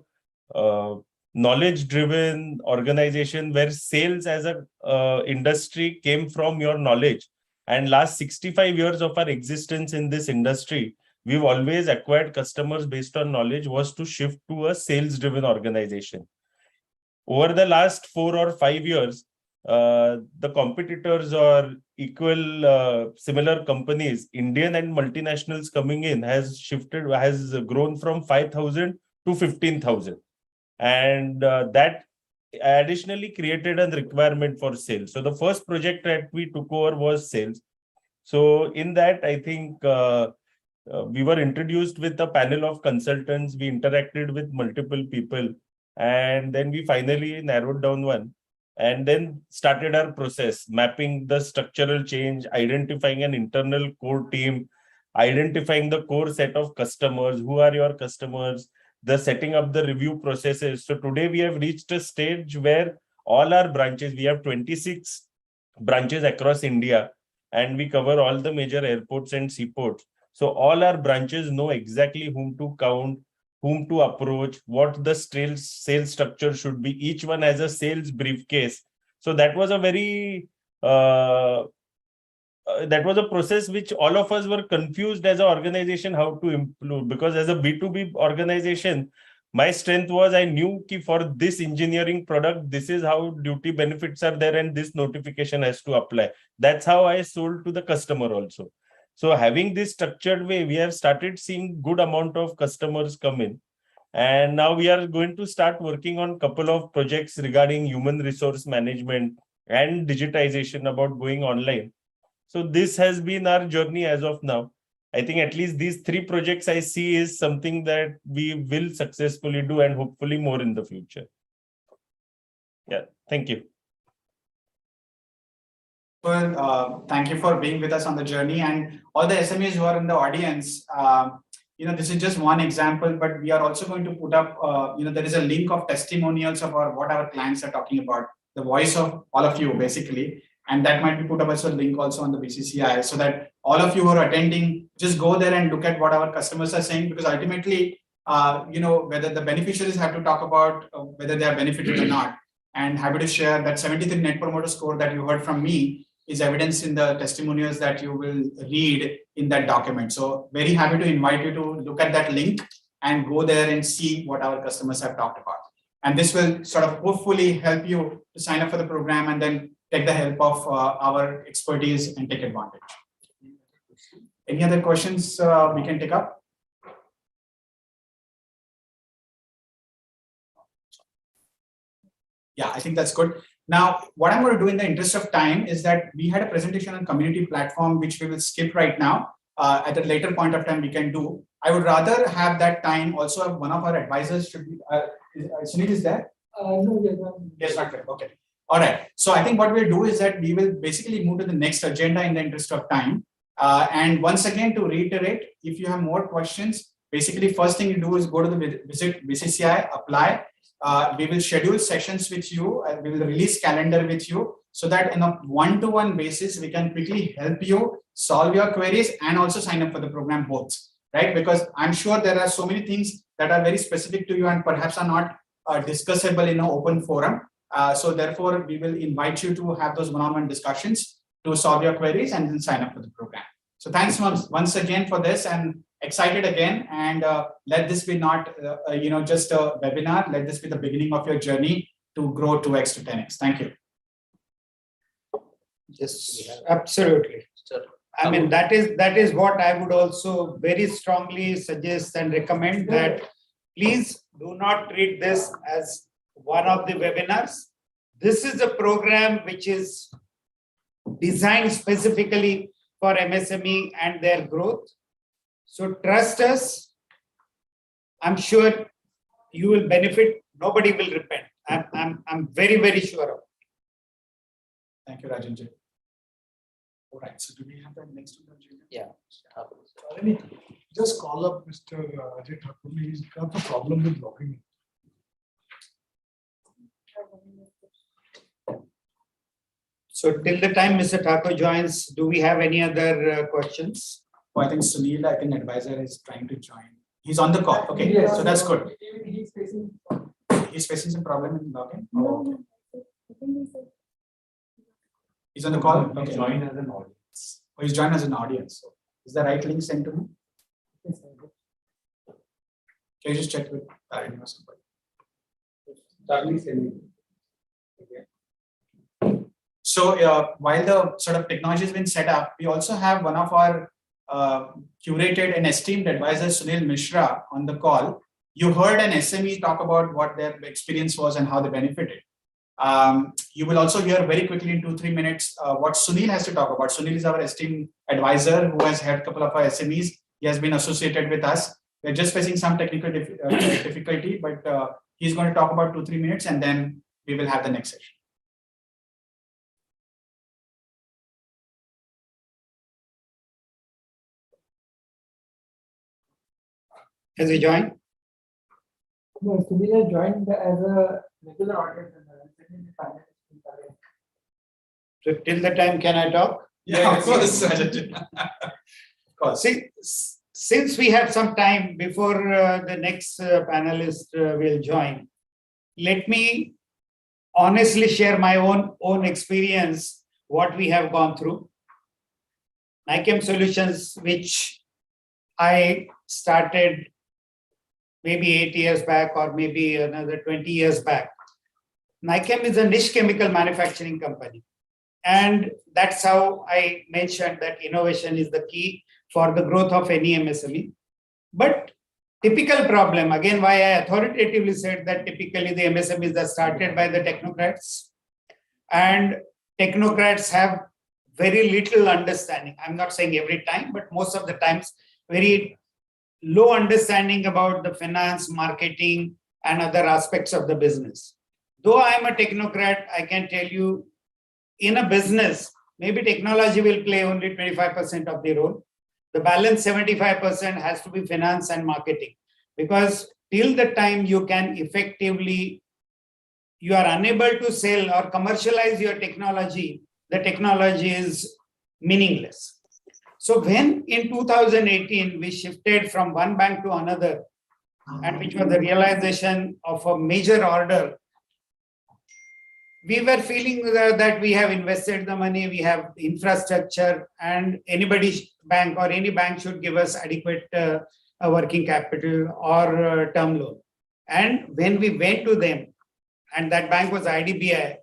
G: knowledge-driven organization where sales as a industry came from your knowledge. And last 65 years of our existence in this industry, we've always acquired customers based on knowledge, was to shift to a sales-driven organization. Over the last 4 or 5 years, the competitors or equal similar companies, Indian and multinationals coming in, has grown from 5,000 to 15,000. And that additionally created a requirement for sales. So the first project that we took over was sales. So in that, I think we were introduced with a panel of consultants. We interacted with multiple people, and then we finally narrowed down one, and then started our process, mapping the structural change, identifying an internal core team, identifying the core set of customers, who are your customers, the setting up the review processes. So today we have reached a stage where all our branches, we have 26 branches across India, and we cover all the major airports and seaports. So all our branches know exactly whom to count, whom to approach, what the sales structure should be. Each one has a sales briefcase. So that was a very that was a process which all of us were confused as an organization how to improve, because as a B2B organization, my strength was I knew that for this engineering product, this is how duty benefits are there and this notification has to apply. That's how I sold to the customer also. So having this structured way, we have started seeing good amount of customers come in. And now we are going to start working on a couple of projects regarding human resource management and digitization about going online. So this has been our journey as of now. I think at least these 3 projects I see is something that we will successfully do, and hopefully more in the future. Yeah, thank you.
H: Well, thank you for being with us on the journey, and all the SMEs who are in the audience. This is just one example, but we are also going to put up, there is a link of testimonials of what our clients are talking about, the voice of all of you basically, and that might be put up as a link also on the BCCI, so that all of you who are attending, just go there and look at what our customers are saying, because ultimately, whether the beneficiaries have to talk about whether they are benefited or not. And happy to share that 73 Net Promoter Score that you heard from me is evidenced in the testimonials that you will read in that document. So very happy to invite you to look at that link and go there and see what our customers have talked about. And this will sort of hopefully help you to sign up for the program and then take the help of our expertise and take advantage. Any other questions we can take up? Yeah, I think that's good. Now, what I'm going to do in the interest of time is that we had a presentation on community platform, which we will skip right now. At a later point of time, we can do. I would rather have that time also have one of our advisors should be, Sunil is there?
E: No,
H: Yes, not there. Okay. All right. So I think what we'll do is that we will basically move to the next agenda in the interest of time. And once again, to reiterate, if you have more questions, basically first thing you do is go to the visit BCCI, apply. We will schedule sessions with you and we will release calendar with you so that in a one-to-one basis, we can quickly help you solve your queries and also sign up for the program both, right? Because I'm sure there are so many things that are very specific to you and perhaps are not discussable in an open forum. So therefore, we will invite you to have those one-on-one discussions to solve your queries and then sign up for the program. So thanks once again for this and excited again. And let this be not just a webinar. Let this be the beginning of your journey to grow 2x to 10x. Thank you.
C: Yes, absolutely. I mean, that is what I would also very strongly suggest and recommend, that please do not treat this as one of the webinars. This is a program which is designed specifically for MSME and their growth. So trust us. I'm sure you will benefit. Nobody will repent. I'm very, very sure of it.
H: Thank you, Rajan. All right. So do we have the next one?
F: Yeah.
I: Just call up Mr. Ajay Thakur. He's got a problem with logging in.
C: So till the time Mr. Thakur joins, do we have any other questions?
H: Oh, I think Sunil, advisor, is trying to join. He's on the call. Okay,
E: Yes.
H: so that's good.
E: He's facing.
H: He's facing some problem in login.
A: No, I think he said.
H: He's on the call. Okay.
I: Join as an audience.
H: Oh, he's joined as an audience. So is the right link sent to me? Can you just check with Tarini or somebody? So while the sort of technology has been set up, we also have one of our curated and esteemed advisors, Sunil Mishra, on the call. You heard an SME talk about what their experience was and how they benefited. You will also hear very quickly in 2-3 minutes what Sunil has to talk about. Sunil is our esteemed advisor who has had a couple of our SMEs. He has been associated with us. We're just facing some technical difficulty, but he's going to talk about 2-3 minutes and then we will have the next session.
C: Has he joined?
E: No, Sunil has joined as a regular audience.
C: So till the time, can I talk?
H: Yeah, of course. Of course.
C: See, since we have some time before the next panelist will join, let me honestly share my own experience, what we have gone through. NICAM Solutions, which I started maybe 8 years back or maybe another 20 years back. NICAM is a niche chemical manufacturing company. And that's how I mentioned that innovation is the key for the growth of any MSME. But typical problem, again, why I authoritatively said that typically the MSMEs are started by the technocrats. And technocrats have very little understanding. I'm not saying every time, but most of the times, very low understanding about the finance, marketing, and other aspects of the business. Though I'm a technocrat, I can tell you, in a business, maybe technology will play only 25% of the role. The balance 75% has to be finance and marketing. Because till the time you can effectively, you are unable to sell or commercialize your technology, the technology is meaningless. So when in 2018, we shifted from one bank to another, and which was the realization of a major order, we were feeling that we have invested the money, we have infrastructure, and anybody's bank or any bank should give us adequate a working capital or a term loan. And when we went to them, and that bank was IDBI,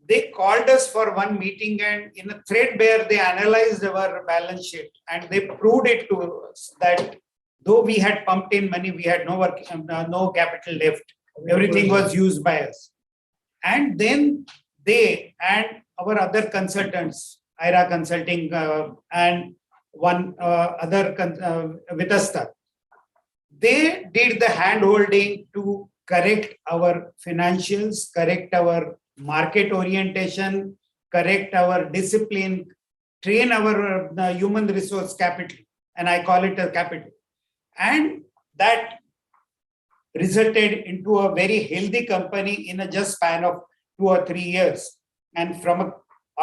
C: they called us for one meeting, and in a threadbare, they analyzed our balance sheet and they proved it to us that though we had pumped in money, we had no capital left. Everything was used by us. And then they and our other consultants, IRA Consulting and one other Vitasta, they did the hand-holding to correct our financials, correct our market orientation, correct our discipline, train our human resource capital, and I call it a capital. And that resulted into a very healthy company in a just span of 2 or 3 years. And from an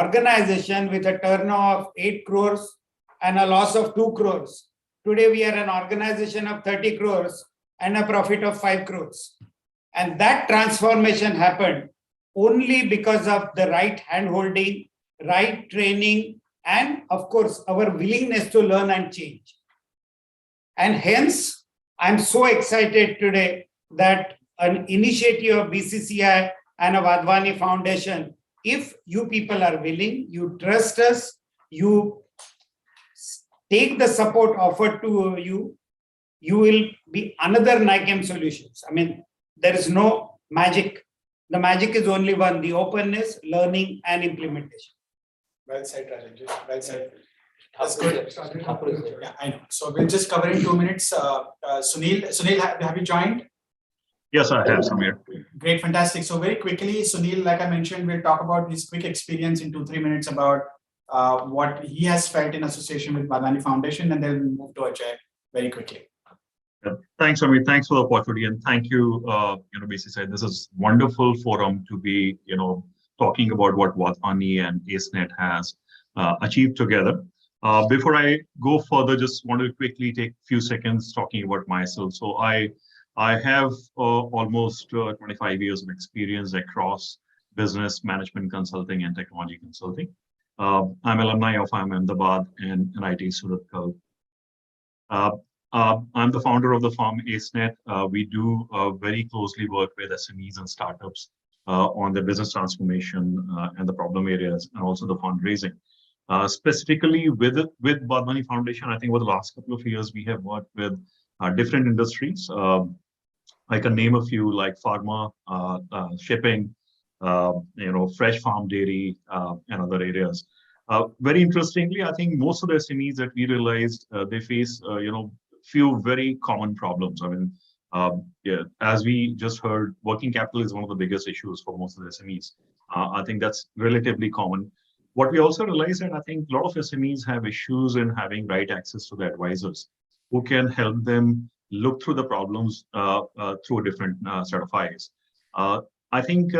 C: organization with a turnover of 8 crores and a loss of 2 crores, today we are an organization of 30 crores and a profit of 5 crores. And that transformation happened only because of the right hand-holding, right training, and of course, our willingness to learn and change. And hence, I'm so excited today that an initiative of BCCI and a Vadvani Foundation, if you people are willing, you trust us, you take the support offered to you, you will be another NICAM solutions. I mean, there is no magic. The magic is only one, the openness, learning, and implementation.
H: Well said, Rajan. Well said. That's good. Yeah, I know. So we'll just cover in 2 minutes. Sunil, have you joined?
J: Yes, I have, Samir.
H: Great, fantastic. So very quickly, Sunil, like I mentioned, we'll talk about his quick experience in 2-3 minutes about what he has felt in association with Vadvani Foundation, and then we'll move to Ajay very quickly.
J: Thanks, Samir. Thanks for the opportunity, and thank you. BCCI, this is wonderful forum to be, talking about what Vadvani and AceNet has achieved together. Before I go further, just want to quickly take a few seconds talking about myself. So I have almost 25 years of experience across business management consulting and technology consulting. I'm alumni of IIM Ahmedabad and NIT Surat. I'm the founder of the firm AceNet. We do very closely work with SMEs and startups on the business transformation and the problem areas, and also the fundraising. Specifically with Vadvani Foundation, I think over the last couple of years, we have worked with different industries. I can name a few like pharma, shipping, fresh farm dairy, and other areas. Very interestingly, I think most of the SMEs that we realized they face, few very common problems. I mean, as we just heard, working capital is one of the biggest issues for most of the SMEs. I think that's relatively common. What we also realized that I think a lot of SMEs have issues in having right access to the advisors who can help them look through the problems through a different set of eyes. I think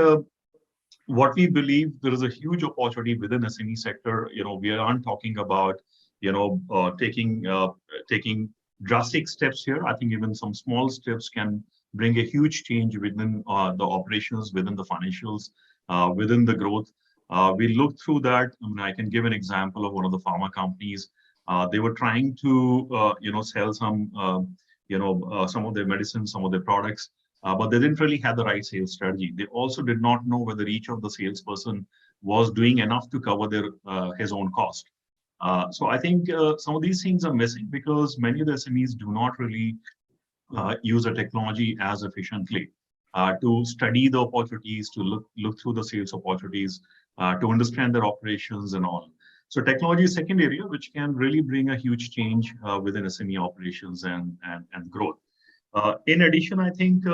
J: what we believe, there is a huge opportunity within SME sector. We aren't talking about, taking drastic steps here. I think even some small steps can bring a huge change within the operations, within the financials, within the growth. We looked through that. I can give an example of one of the pharma companies. They were trying to, sell some of their medicines, some of their products, but they didn't really have the right sales strategy. They also did not know whether each of the salesperson was doing enough to cover his own cost. So I think some of these things are missing because many of the SMEs do not really use the technology as efficiently to study the opportunities, to look through the sales opportunities, to understand their operations and all. So technology is second area which can really bring a huge change within SME operations and growth. In addition, I think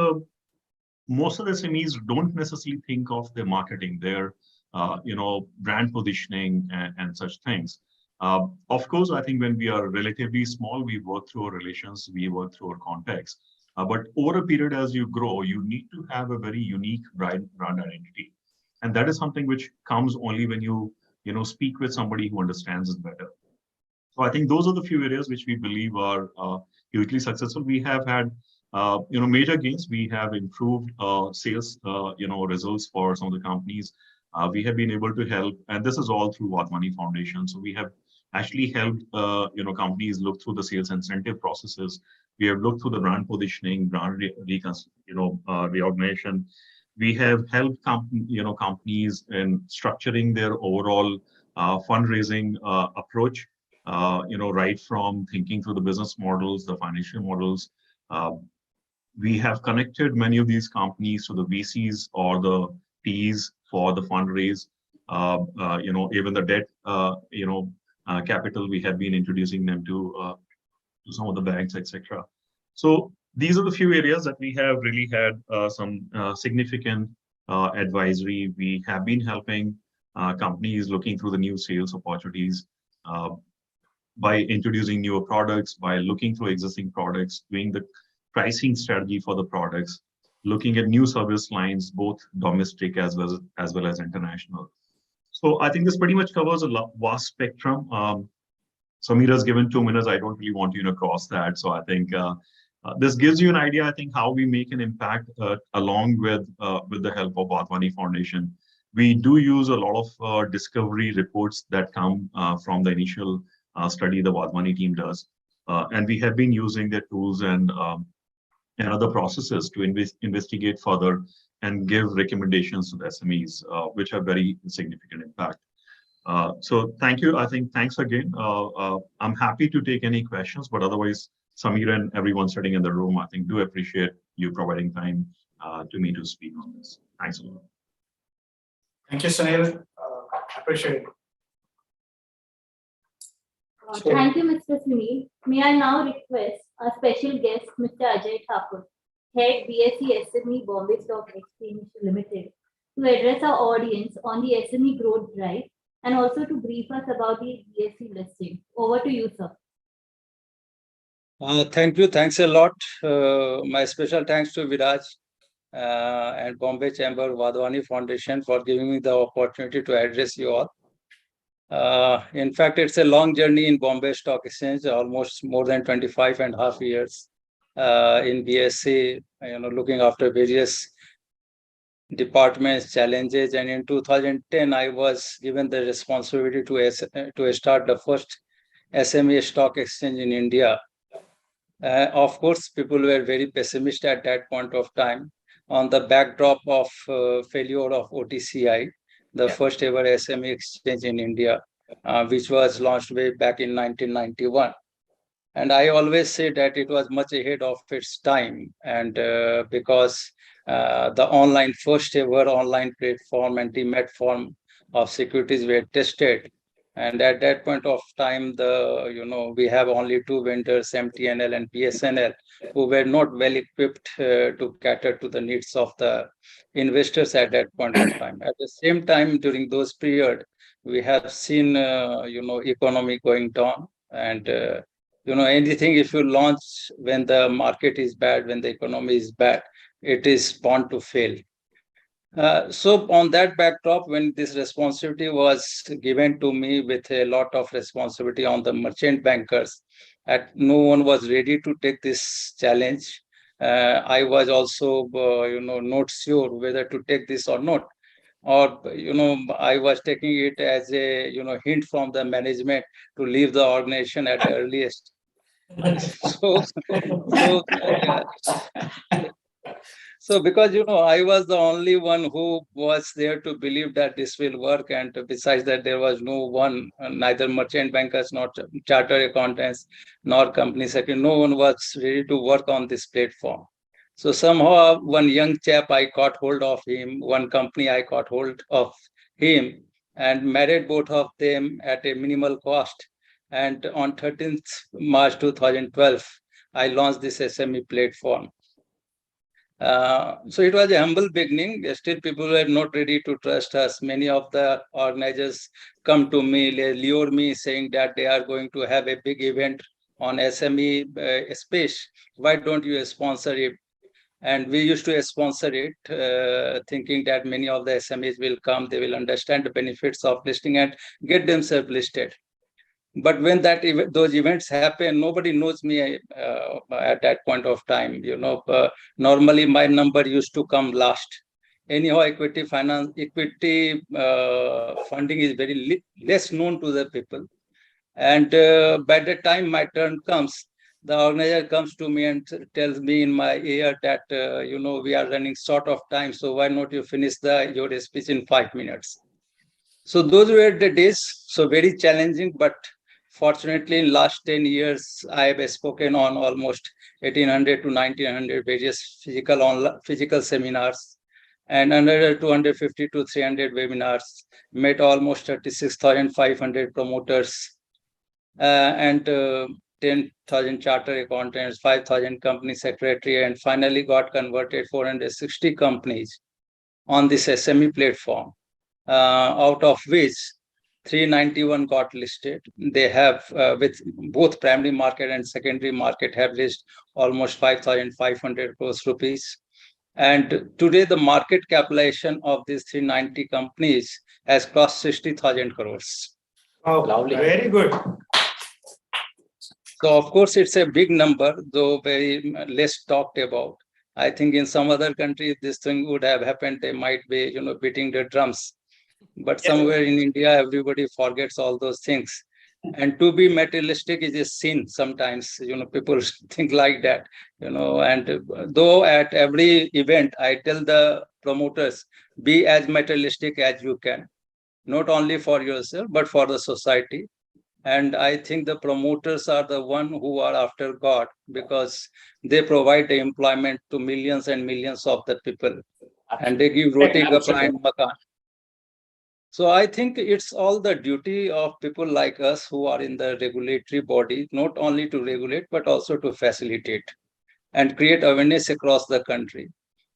J: most of the SMEs don't necessarily think of their marketing, their brand positioning and such things. Of course, I think when we are relatively small, we work through our relations, we work through our contacts. But over a period as you grow, you need to have a very unique brand identity. And that is something which comes only when you speak with somebody who understands it better. So I think those are the few areas which we believe are hugely successful. We have had major gains. We have improved sales results for some of the companies. We have been able to help, and this is all through Vadvani Foundation. So we have actually helped companies look through the sales incentive processes. We have looked through the brand positioning, reorganization. We have helped companies in structuring their overall fundraising approach. Right from thinking through the business models, the financial models. We have connected many of these companies to the VCs or the Ps for the fundraise. Even the debt, capital, we have been introducing them to some of the banks, etc. So these are the few areas that we have really had some significant advisory. We have been helping companies looking through the new sales opportunities by introducing newer products, by looking through existing products, doing the pricing strategy for the products, looking at new service lines, both domestic as well as international. So I think this pretty much covers a vast spectrum. Samir has given 2 minutes. I don't really want you to cross that. So I think this gives you an idea, I think, how we make an impact along with the help of Wadhwani Foundation. We do use a lot of discovery reports that come from the initial study the Wadhwani team does. And we have been using their tools and other processes to investigate further and give recommendations to the SMEs, which have very significant impact. So thank you. I think thanks again. I'm happy to take any questions, but otherwise, Samir and everyone sitting in the room, I think do appreciate you providing time to me to speak on this. Thanks a lot.
H: Thank you, Sunil. Appreciate it.
A: Thank you, Mr. Sunil. May I now request our special guest, Mr. Ajay Thakur, Head BSE SME Bombay Stock Exchange Limited, to address our audience on the SME Growth Drive and also to brief us about the BSE listing. Over to you, sir.
K: Thank you. Thanks a lot. My special thanks to Viraj and Bombay Chamber Wadhwani Foundation for giving me the opportunity to address you all. In fact, it's a long journey in Bombay Stock Exchange, almost more than 25.5 years in BSE, looking after various departments, challenges. And in 2010, I was given the responsibility to start the first SME stock exchange in India. Of course, people were very pessimistic at that point of time on the backdrop of failure of OTCI, the first ever SME exchange in India, which was launched way back in 1991. And I always say that it was much ahead of its time, and because the first ever online platform and demat form of securities were tested. And at that point of time, we have only two vendors, MTNL and BSNL, who were not well equipped to cater to the needs of the investors at that point of time. At the same time, during those period, we have seen, economy going down, and anything if you launch when the market is bad, when the economy is bad, it is bound to fail. So on that backdrop, when this responsibility was given to me with a lot of responsibility on the merchant bankers, no one was ready to take this challenge. I was also, not sure whether to take this or not. Or, I was taking it as a, hint from the management to leave the organization at the earliest. So because, I was the only one who was there to believe that this will work. And besides that, there was no one, neither merchant bankers, nor chartered accountants, nor company secretary. No one was ready to work on this platform. So somehow one young chap, I caught hold of him, one company, I caught hold of him and married both of them at a minimal cost. And on 13th March 2012, I launched this SME platform. So it was a humble beginning. Still, people were not ready to trust us. Many of the organizers come to me, lure me, saying that they are going to have a big event on SME space. Why don't you sponsor it? And we used to sponsor it, thinking that many of the SMEs will come, they will understand the benefits of listing and get themselves listed. But when those events happen, nobody knows me at that point of time. Normally my number used to come last. Anyhow, equity funding is very less known to the people. And by the time my turn comes, the organizer comes to me and tells me in my ear that, we are running short of time. So why not you finish your speech in 5 minutes? So those were the days. So very challenging, but fortunately in last 10 years, I have spoken on almost 1800 to 1900 various physical seminars and another 250 to 300 webinars, met almost 36,500 promoters and 10,000 charter accountants, 5,000 company secretary, and finally got converted 460 companies on this SME platform, out of which 391 got listed. They have, with both primary market and secondary market, have raised almost 5,500 crores rupees. And today, the market capitalization of these 390 companies has crossed 60,000 crores.
C: Oh,
F: Lovely.
C: very good.
K: So, of course, it's a big number, though very less talked about. I think in some other countries, this thing would have happened. They might be, beating the drums. But somewhere in India, everybody forgets all those things. And to be materialistic is a sin sometimes. People think like that. And though at every event, I tell the promoters, be as materialistic as you can, not only for yourself, but for the society. And I think the promoters are the one who are after God, because they provide the employment to millions and millions of the people. And they give roti, kapra, and makan. So I think it's all the duty of people like us who are in the regulatory body, not only to regulate, but also to facilitate and create awareness across the country.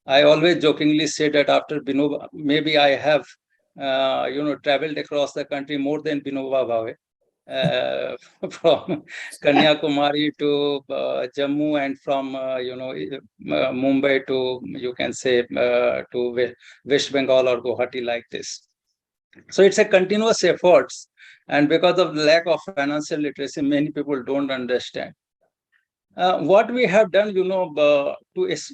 K: I always jokingly say that after Binoba, maybe I have, traveled across the country more than Binoba Bhave. From Kanyakumari to Jammu, and from Mumbai to, you can say, to West Bengal or Guwahati, like this. So it's a continuous efforts, and because of the lack of financial literacy, many people don't understand. What we have done, to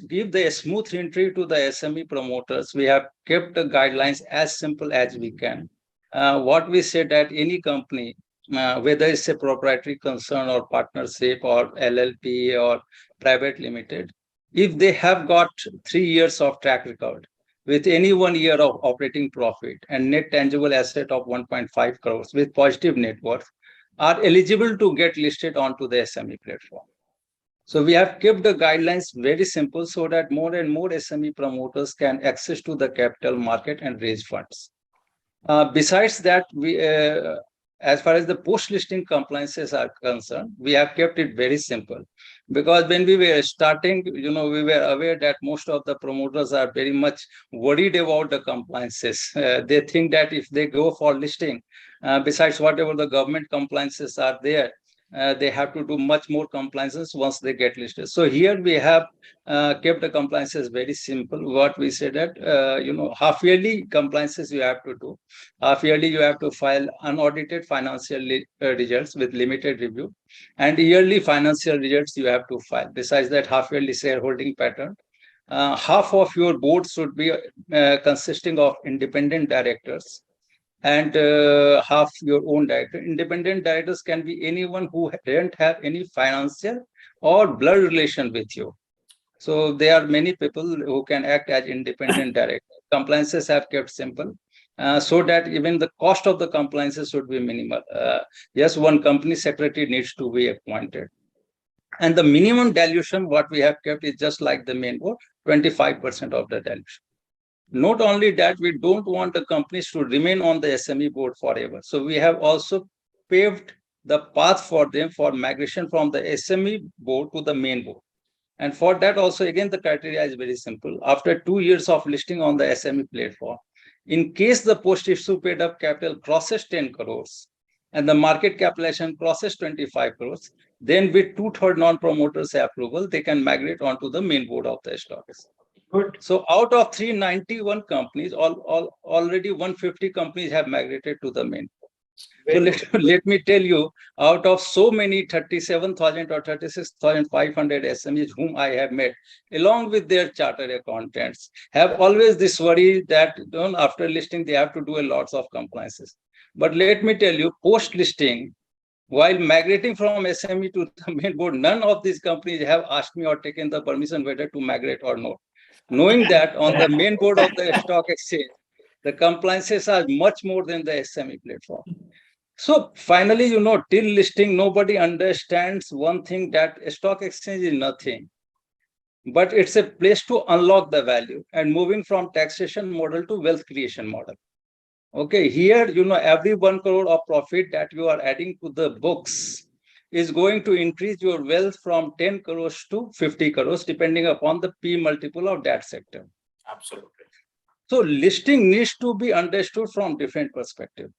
K: give the smooth entry to the SME promoters, we have kept the guidelines as simple as we can. What we said that any company, whether it's a proprietary concern or partnership or LLP or private limited, if they have got 3 years of track record with any 1 year of operating profit and net tangible asset of 1.5 crores with positive net worth, are eligible to get listed onto the SME platform. So we have kept the guidelines very simple so that more and more SME promoters can access to the capital market and raise funds. Besides that, we, as far as the post-listing compliances are concerned, we have kept it very simple, because when we were starting, we were aware that most of the promoters are very much worried about the compliances. They think that if they go for listing, besides whatever the government compliances are there, they have to do much more compliances once they get listed. So here we have kept the compliances very simple. What we said that, half yearly compliances you have to do. Half yearly you have to file unaudited financial results with limited review, and yearly financial results you have to file. Besides that, half yearly shareholding pattern. Half of your board should be consisting of independent directors, and half your own director. Independent directors can be anyone who don't have any financial or blood relation with you. So there are many people who can act as independent director. Compliances have kept simple, so that even the cost of the compliances should be minimal. Yes, one company secretary needs to be appointed. And the minimum dilution, what we have kept is just like the main board, 25% of the dilution. Not only that, we don't want the companies to remain on the SME board forever. So we have also paved the path for them for migration from the SME board to the main board. And for that also, again, the criteria is very simple. After 2 years of listing on the SME platform, in case the post-issue paid-up capital crosses 10 crores and the market capitalization crosses 25 crores, then with 2/3 non-promoters approval, they can migrate onto the main board of the stock exchange.
C: Good.
K: So out of 391 companies, already 150 companies have migrated to the main. So let me tell you, out of so many 37,000 or 36,500 SMEs whom I have met, along with their chartered accountants, have always this worry that after listing, they have to do a lots of compliances. But let me tell you, post-listing, While migrating from SME to the main board, none of these companies have asked me or taken the permission whether to migrate or not. Knowing that on the main board of the stock exchange, the compliances are much more than the SME platform. So finally, till listing, nobody understands one thing, that a stock exchange is nothing, but it's a place to unlock the value and moving from taxation model to wealth creation model. Okay, here, every 1 crore of profit that you are adding to the books is going to increase your wealth from 10 crores to 50 crores, depending upon the P multiple of that sector.
B: Absolutely.
K: So listing needs to be understood from different perspective.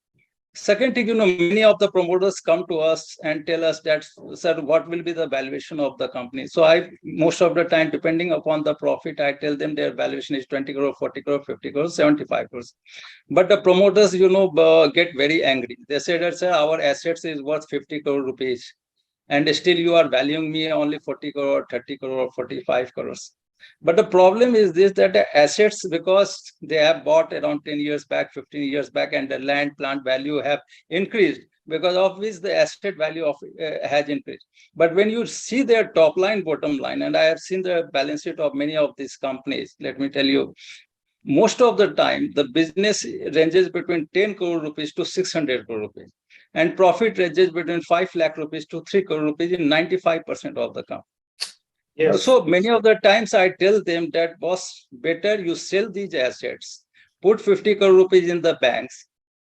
K: Second thing, many of the promoters come to us and tell us that, sir, what will be the valuation of the company? So most of the time, depending upon the profit, I tell them their valuation is 20 crore, 40 crore, 50 crore, 75 crores. But the promoters, get very angry. They say that, sir, our assets is worth 50 crore rupees. And still you are valuing me only 40 crore, 30 crore, 45 crores. But the problem is this, that the assets, because they have bought around 10 years back, 15 years back, and the land plant value have increased, because of which the asset value of has increased. But when you see their top line, bottom line, and I have seen the balance sheet of many of these companies, let me tell you, most of the time, the business ranges between 10 crore rupees to 600 crore rupees. And profit ranges between 5 lakh rupees to 3 crore rupees in 95% of the company. Yes. So many of the times I tell them that, boss, better you sell these assets, put 50 crore rupees in the banks,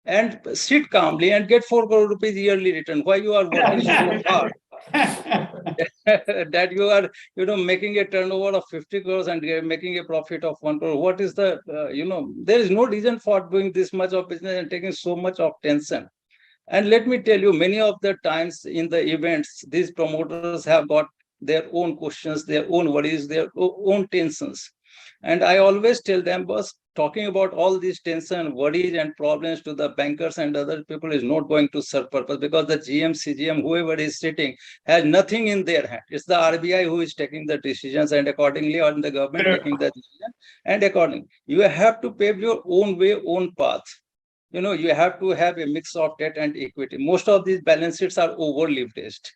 K: and sit calmly and get 4 crore rupees yearly return. Why you are working so hard that you are, making a turnover of 50 crores and making a profit of 1 crore? What is the, there is no reason for doing this much of business and taking so much of tension. And let me tell you, many of the times in the events, these promoters have got their own questions, their own worries, their own tensions. And I always tell them, boss, talking about all these tension, worries and problems to the bankers and other people is not going to serve purpose, because the GM, CGM, whoever is sitting has nothing in their hand. It's the RBI who is taking the decisions, and accordingly, or the government taking the decision. And accordingly, you have to pave your own way, own path. You have to have a mix of debt and equity. Most of these balance sheets are over leveraged.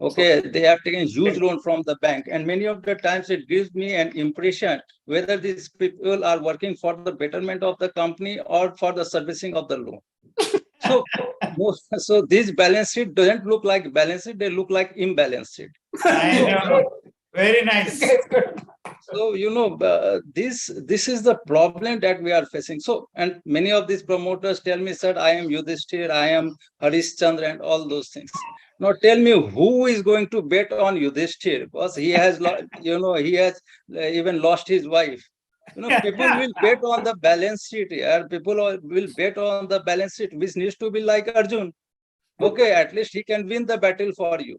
K: Okay, they have taken huge loan from the bank, and many of the times it gives me an impression whether these people are working for the betterment of the company or for the servicing of the loan. So this balance sheet doesn't look like balance sheet; they look like imbalance sheet.
C: I know. Very nice.
K: So this is the problem that we are facing. So, and many of these promoters tell me, sir, I am Yudhishthir, I am Harish Chandra, and all those things. Now tell me, who is going to bet on Yudhishthir? Because he has, he has even lost his wife. People will bet on the balance sheet here. People will bet on the balance sheet, which needs to be like Arjun. Okay, at least he can win the battle for you.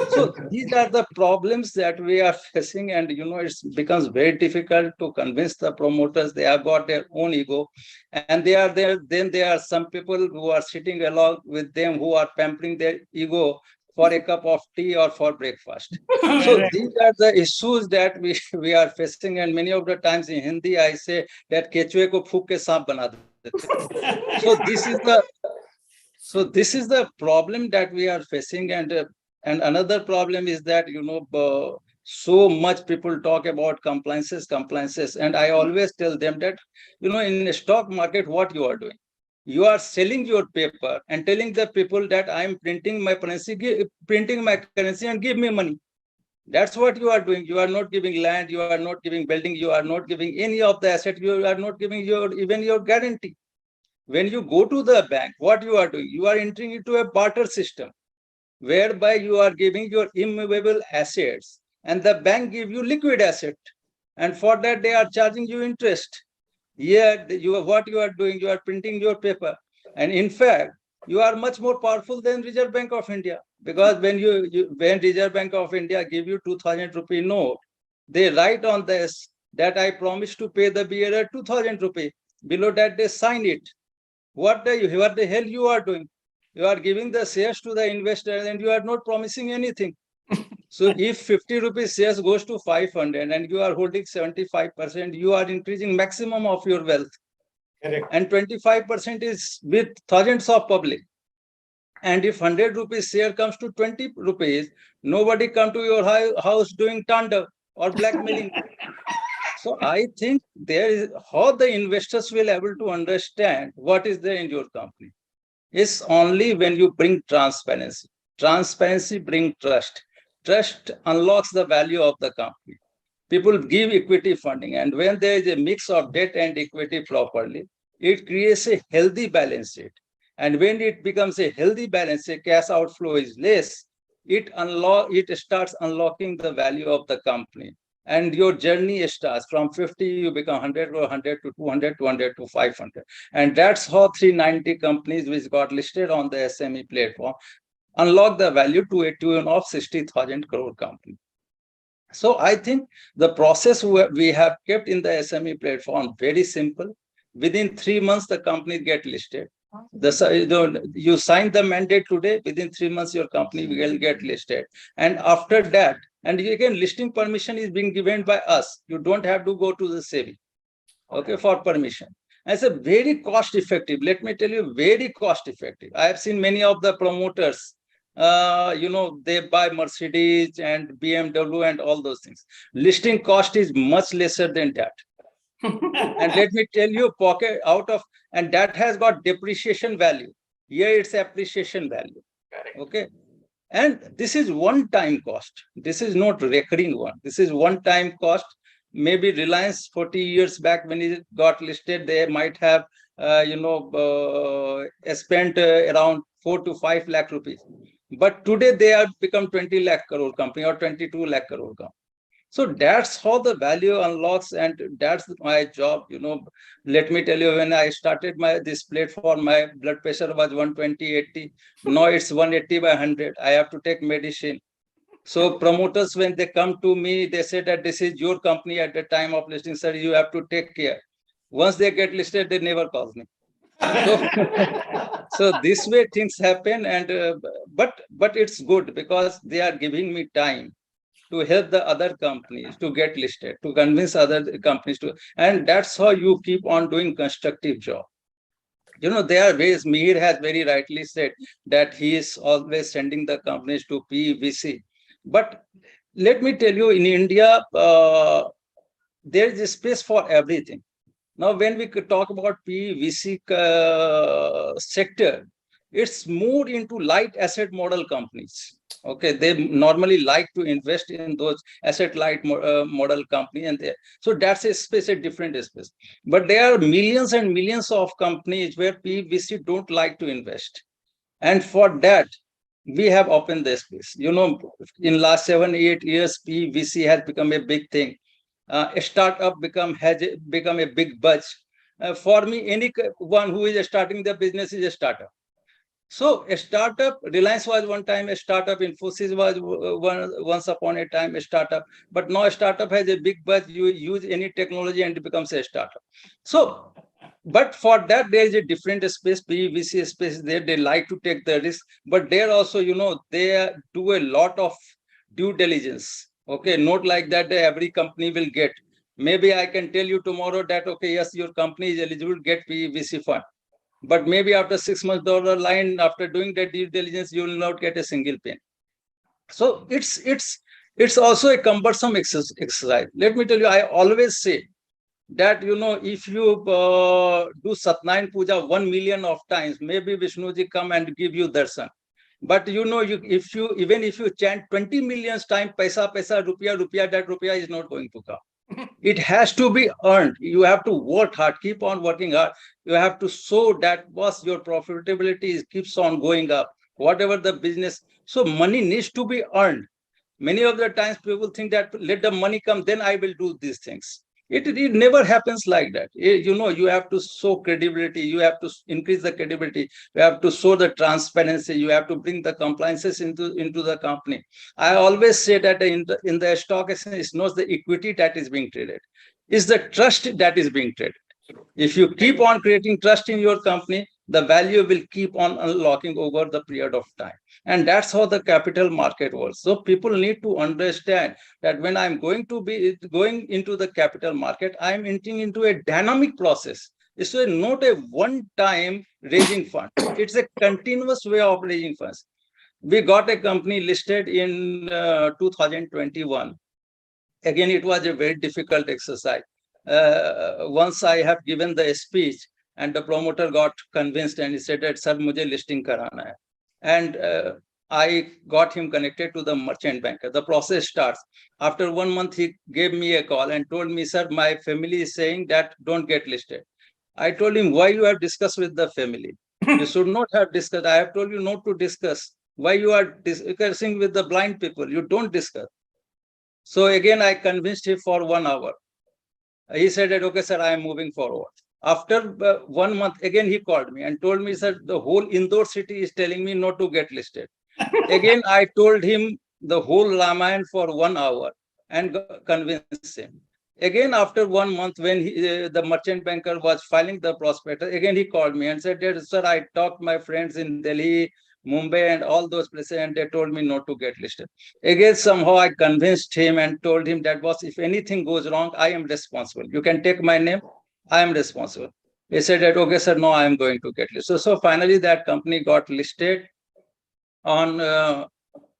K: So these are the problems that we are facing, and it becomes very difficult to convince the promoters. They have got their own ego, and they are there. Then there are some people who are sitting along with them who are pampering their ego for a cup of tea or for breakfast. So these are the issues that we are facing, and many of the times in Hindi I say that केचुए को फूंक के सांप बना देते. So this is the problem that we are facing, and another problem is that, so much people talk about compliances. And I always tell them that, in the stock market, what you are doing, you are selling your paper and telling the people that I am printing my currency and give me money. That's what you are doing. You are not giving land, you are not giving building, you are not giving any of the asset, you are not giving even your guarantee. When you go to the bank, what you are doing, you are entering into a barter system, whereby you are giving your immovable assets and the bank give you liquid asset, and for that they are charging you interest. Here what you are doing, you are printing your paper, and in fact you are much more powerful than Reserve Bank of India, because when when Reserve Bank of India give you 2,000 rupee note, they write on this that I promise to pay the bearer 2,000 rupee. Below that they sign it. What the hell you are doing? You are giving the shares to the investor and you are not promising anything. So if 50 rupees shares goes to 500 and you are holding 75%, you are increasing maximum of your wealth.
C: Correct.
K: And 25% is with thousands of public. And if 100 rupees share comes to 20 rupees, nobody come to your house doing tanda or blackmailing. So I think there is how the investors will able to understand what is there in your company. It's only when you bring transparency. Transparency brings trust. Trust unlocks the value of the company. People give equity funding, and when there is a mix of debt and equity properly, it creates a healthy balance sheet. And when it becomes a healthy balance sheet, cash outflow is less, it starts unlocking the value of the company. And your journey starts from 50, you become 100, or 100 to 200, 200 to 500. And that's how 390 companies which got listed on the SME platform unlock the value to a tune of 60,000 crore company. So I think the process we have kept in the SME platform very simple. Within 3 months, the company get listed. You sign the mandate today, within 3 months, your company will get listed. And after that, and again, listing permission is being given by us. You don't have to go to the SEBI, okay, for permission. And it's a very cost effective. Let me tell you, very cost effective. I have seen many of the promoters, they buy Mercedes and BMW and all those things. Listing cost is much lesser than that. And let me tell you, pocket out of, and that has got depreciation value. Here it's appreciation value. Okay. And this is one-time cost. This is not recurring one. This is one-time cost. Maybe Reliance 40 years back when it got listed, they might have, spent around 4 to 5 lakh rupees. But today they have become 20 lakh crore company or 22 lakh crore company. So that's how the value unlocks, and that's my job. Let me tell you, when I started this platform, my blood pressure was 120/80. Now it's 180/100. I have to take medicine. So promoters, when they come to me, they say that this is your company at the time of listing, sir, you have to take care. Once they get listed, they never call me. So this way things happen, and but it's good because they are giving me time to help the other companies to get listed, to convince other companies to, and that's how you keep on doing constructive job. There are ways. Mihir has very rightly said that he is always sending the companies to PVC. But let me tell you, in India, there is a space for everything. Now, when we could talk about PVC sector, it's more into light asset model companies. Okay, they normally like to invest in those asset light model company, and so that's a space, a different space. But there are millions and millions of companies where PVC don't like to invest, and for that we have opened the space. In last 7-8 years, PVC has become a big thing. A startup has become a big buzz. For me, anyone who is starting the business is a startup. So a startup, Reliance was one time a startup, Infosys was once upon a time a startup, but now a startup has a big buzz. You use any technology and it becomes a startup. So, but for that, there is a different space, PVC space there. They like to take the risk, but there also, they do a lot of due diligence. Okay, not like that every company will get. Maybe I can tell you tomorrow that, okay, yes, your company is eligible to get PVC fund. But maybe after 6 months down the line, after doing that due diligence, you will not get a single penny. So it's also a cumbersome exercise. Let me tell you, I always say that, if you do Satnarayan Puja 1 million of times, maybe Vishnuji come and give you darshan. But even if you chant 20 million times, paisa, paisa, rupiah, rupiah, that rupiah is not going to come. It has to be earned. You have to work hard, keep on working hard. You have to show that was your profitability keeps on going up, whatever the business. So money needs to be earned. Many of the times people think that let the money come, then I will do these things. It never happens like that. You have to show credibility. You have to increase the credibility. You have to show the transparency. You have to bring the compliances into the company. I always say that in the stock exchange, it's not the equity that is being traded. It's the trust that is being traded. If you keep on creating trust in your company, the value will keep on unlocking over the period of time. And that's how the capital market works. So people need to understand that when I'm going into the capital market, I'm entering into a dynamic process. So not a one-time raising fund. It's a continuous way of raising funds. We got a company listed in 2021. Again, it was a very difficult exercise. Once I have given the speech, and the promoter got convinced and he said that, sir, mujhe listing karana hai. And I got him connected to the merchant banker. The process starts. After 1 month, he gave me a call and told me, sir, my family is saying that don't get listed. I told him, why you have discussed with the family? You should not have discussed. I have told you not to discuss. Why you are discussing with the blind people? You don't discuss. So again, I convinced him for 1 hour. He said that, okay, sir, I am moving forward. After 1 month, again, he called me and told me, sir, the whole Indore city is telling me not to get listed. Again, I told him the whole Ramayan for 1 hour and convinced him. Again, after 1 month, when the merchant banker was filing the prospectus, again, he called me and said, sir, I talked to my friends in Delhi, Mumbai, and all those places, and they told me not to get listed. Again, somehow I convinced him and told him that, boss, if anything goes wrong, I am responsible. You can take my name, I am responsible. He said that, okay, sir, no, I am going to get listed. So finally, that company got listed on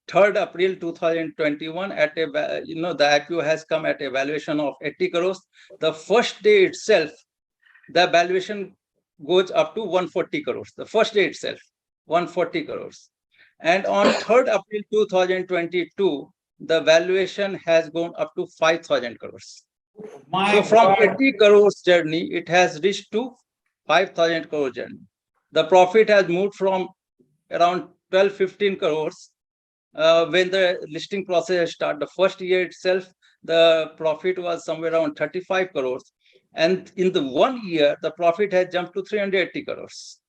K: 3rd April 2021 at a, the IPO has come at a valuation of 80 crores. The first day itself, the valuation goes up to 140 crores. The first day itself, 140 crores. And on 3rd April 2022, the valuation has gone up to 5,000 crores. So from 80 crores journey, it has reached to 5,000 crore journey. The profit has moved from around 12-15 crores when the listing process started. The first year itself, the profit was somewhere around 35 crores. And in the 1 year, the profit has jumped to 380 crores.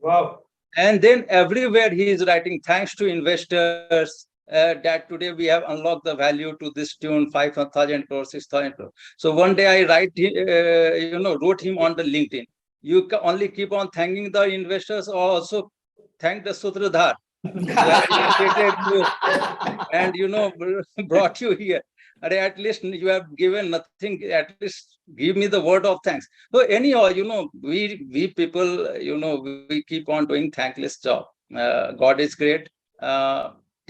C: Wow.
K: And then everywhere he is writing, thanks to investors, that today we have unlocked the value to this tune, 5,000 crores, 6,000 crores. So one day I wrote him on the LinkedIn. You can only keep on thanking the investors, or also thank the Sutradhar who have initiated you and brought you here. At least you have given nothing. At least give me the word of thanks. So anyhow, we people, we keep on doing thankless job. God is great.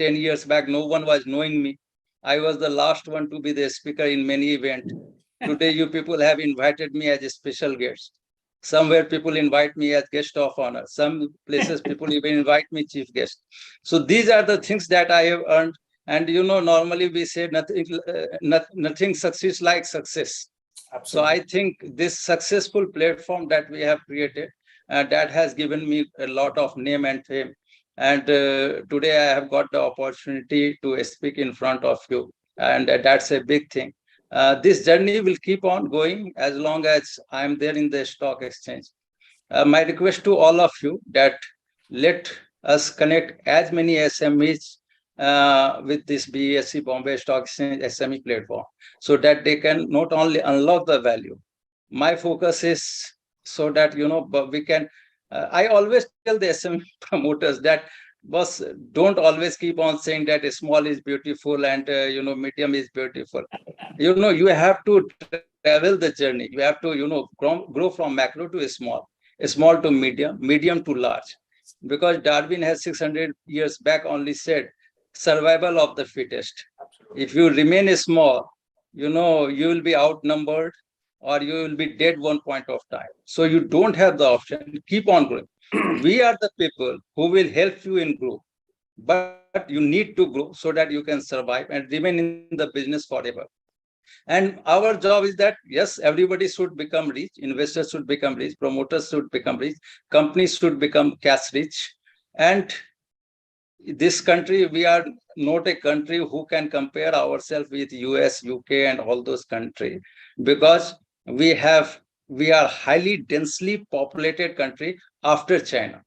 K: 10 years back, no one was knowing me. I was the last one to be the speaker in many events. Today, you people have invited me as a special guest. Somewhere people invite me as guest of honor. Some places people even invite me chief guest. So these are the things that I have earned. And normally we say nothing succeeds like success. Absolutely. So I think this successful platform that we have created, that has given me a lot of name and fame. And today I have got the opportunity to speak in front of you. And that's a big thing. This journey will keep on going as long as I'm there in the stock exchange. My request to all of you that let us connect as many SMEs with this BSE Bombay Stock Exchange SME platform, so that they can not only unlock the value. My focus is so that we can. I always tell the SME promoters that, boss, don't always keep on saying that small is beautiful and medium is beautiful. You have to travel the journey. You have to grow from macro to small to medium to large. Because Darwin has 600 years back only said, survival of the fittest. If you remain small, you will be outnumbered or you will be dead one point of time. So you don't have the option. Keep on growing. We are the people who will help you in growth. But you need to grow so that you can survive and remain in the business forever. And our job is that, yes, everybody should become rich, investors should become rich, promoters should become rich, companies should become cash rich. And this country, we are not a country who can compare ourselves with US, UK, and all those countries, because we are highly densely populated country after China.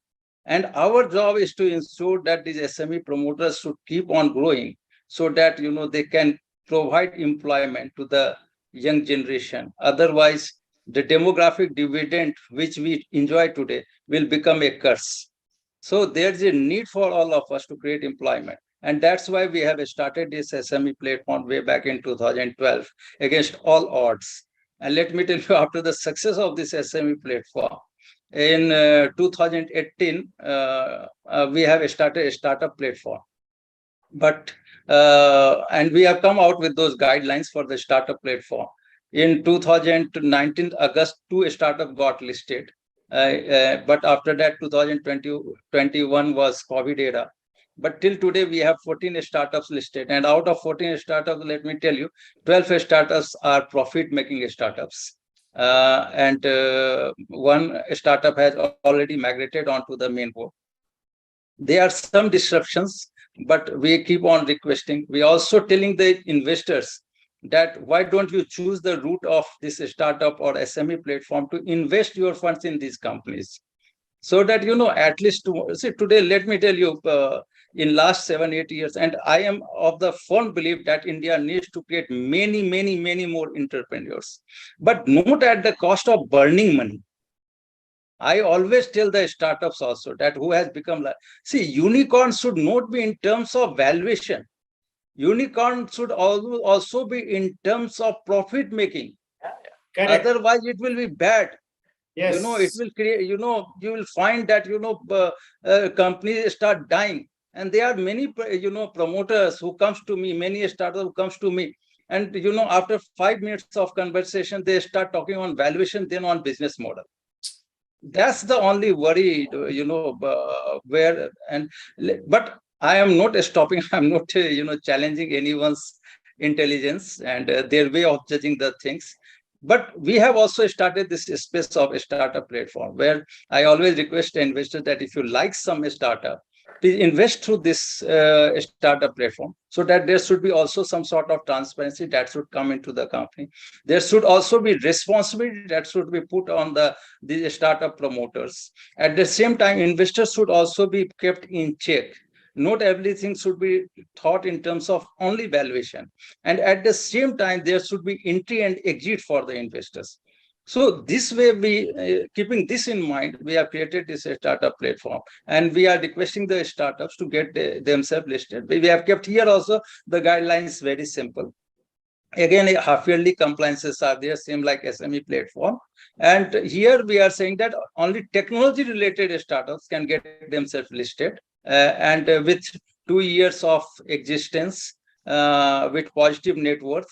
K: And our job is to ensure that these SME promoters should keep on growing so that they can provide employment to the young generation. Otherwise, the demographic dividend which we enjoy today will become a curse. So there's a need for all of us to create employment. And that's why we have started this SME platform way back in 2012 against all odds. And let me tell you, after the success of this SME platform, in 2018, we have started a startup platform. But and we have come out with those guidelines for the startup platform. In 2019 August, 2 startup got listed. But after that, 2021 was COVID era. But till today, we have 14 startups listed. And out of 14 startups, let me tell you, 12 startups are profit-making startups. And one startup has already migrated onto the main board. There are some disruptions, but we keep on requesting. We are also telling the investors that why don't you choose the route of this startup or SME platform to invest your funds in these companies, so that at least see today. Let me tell you, in last 7-8 years, and I am of the firm belief that India needs to create many more entrepreneurs, but not at the cost of burning money. I always tell the startups also that who has become like, see, unicorn should not be in terms of valuation. Unicorn should also be in terms of profit making.
C: Correct.
K: Otherwise, it will be bad.
C: Yes.
K: It will create, you will find that, companies start dying. And there are many, promoters who comes to me, many startups who comes to me. And, after 5 minutes of conversation, they start talking on valuation, then on business model. That's the only worry, but I am not stopping. I'm not, challenging anyone's intelligence and their way of judging the things. But we have also started this space of a startup platform where I always request investors that if you like some startup, please invest through this startup platform, so that there should be also some sort of transparency that should come into the company. There should also be responsibility that should be put on the startup promoters. At the same time, investors should also be kept in check. Not everything should be thought in terms of only valuation. And at the same time, there should be entry and exit for the investors. So this way, we keeping this in mind, we have created this startup platform, and we are requesting the startups to get themselves listed. We have kept here also the guidelines very simple. Again, half-yearly compliances are there, same like SME platform. And here we are saying that only technology-related startups can get themselves listed, and with 2 years of existence, with positive net worth,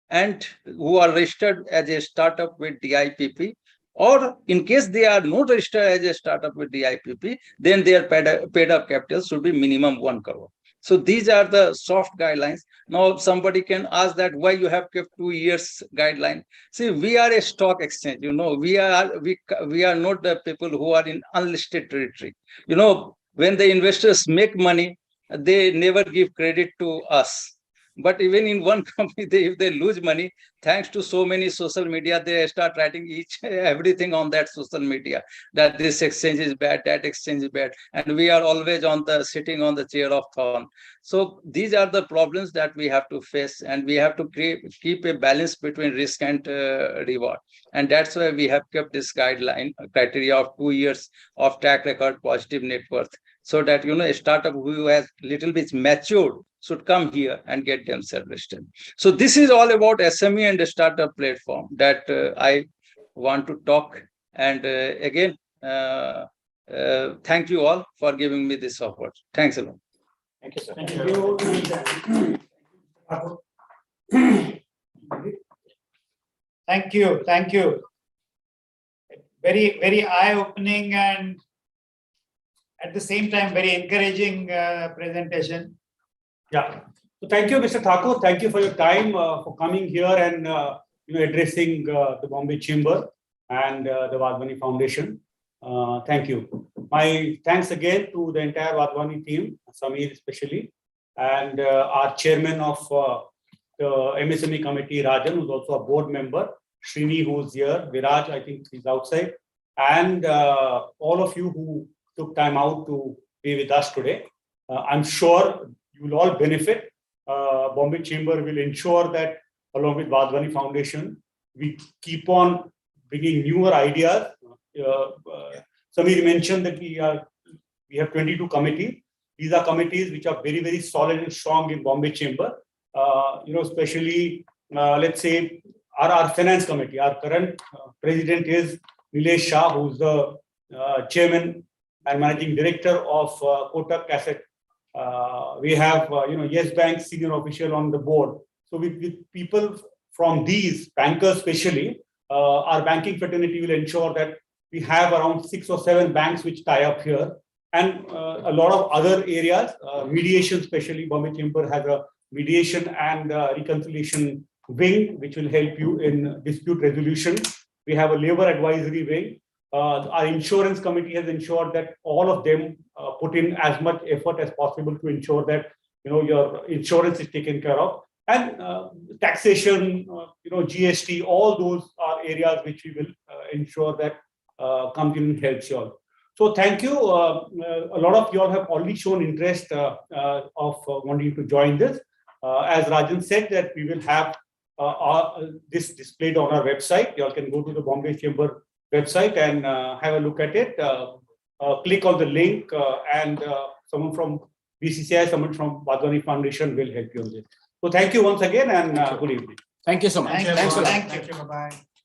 K: and who are registered as a startup with DIPP, or in case they are not registered as a startup with DIPP, then their paid up capital should be minimum 1 crore. So these are the soft guidelines. Now somebody can ask that why you have kept 2 years guideline. See, we are a stock exchange. We are not the people who are in unlisted territory. When the investors make money, they never give credit to us. But even in one company, if they lose money, thanks to so many social media, they start writing everything on that social media, that this exchange is bad, that exchange is bad. And we are always sitting on the chair of thorn. So these are the problems that we have to face, and we have to keep a balance between risk and reward. And that's why we have kept this guideline criteria of 2 years of track record, positive net worth, so that, a startup who has little bit matured should come here and get themselves listed. So this is all about SME and the startup platform that I want to talk. And again, thank you all for giving me this support. Thanks a lot.
B: Thank you, sir.
C: Thank you. Very eye-opening and at the same time very encouraging presentation.
B: Yeah. So thank you, Mr. Thakur. Thank you for your time for coming here and addressing the Bombay Chamber and the Wadhwani Foundation. Thank you. My thanks again to the entire Wadhwani team, Samir especially, and our chairman of the MSME committee, Rajan, who's also a board member, Srini, who's here, Viraj, I think he's outside, and all of you who took time out to be with us today. I'm sure you will all benefit. Bombay Chamber will ensure that along with Wadhwani Foundation, we keep on bringing newer ideas. Samir mentioned that we have 22 committees. These are committees which are very, very solid and strong in Bombay Chamber. Especially, let's say, our finance committee. Our current president is Nilesh Shah, who's the chairman and managing director of Kotak Asset. We have Yes Bank senior official on the board. So with people from these bankers, especially, our banking fraternity will ensure that we have around 6 or 7 banks which tie up here, and a lot of other areas, mediation, especially Bombay Chamber has a mediation and reconciliation wing, which will help you in dispute resolution. We have a labor advisory wing. Our insurance committee has ensured that all of them put in as much effort as possible to ensure that your insurance is taken care of. And taxation, GST, all those are areas which we will ensure that comes in and helps you all. So thank you. A lot of you all have already shown interest of wanting to join this. As Rajan said, that we will have this displayed on our website. You all can go to the Bombay Chamber website and have a look at it. Click on the link and someone from BCCI, someone from Wadhwani Foundation will help you on this. So thank you once again and good evening.
F: Thank you so much.
C: Thank you.
F: Thanks a lot.
C: Thank you. Bye-bye.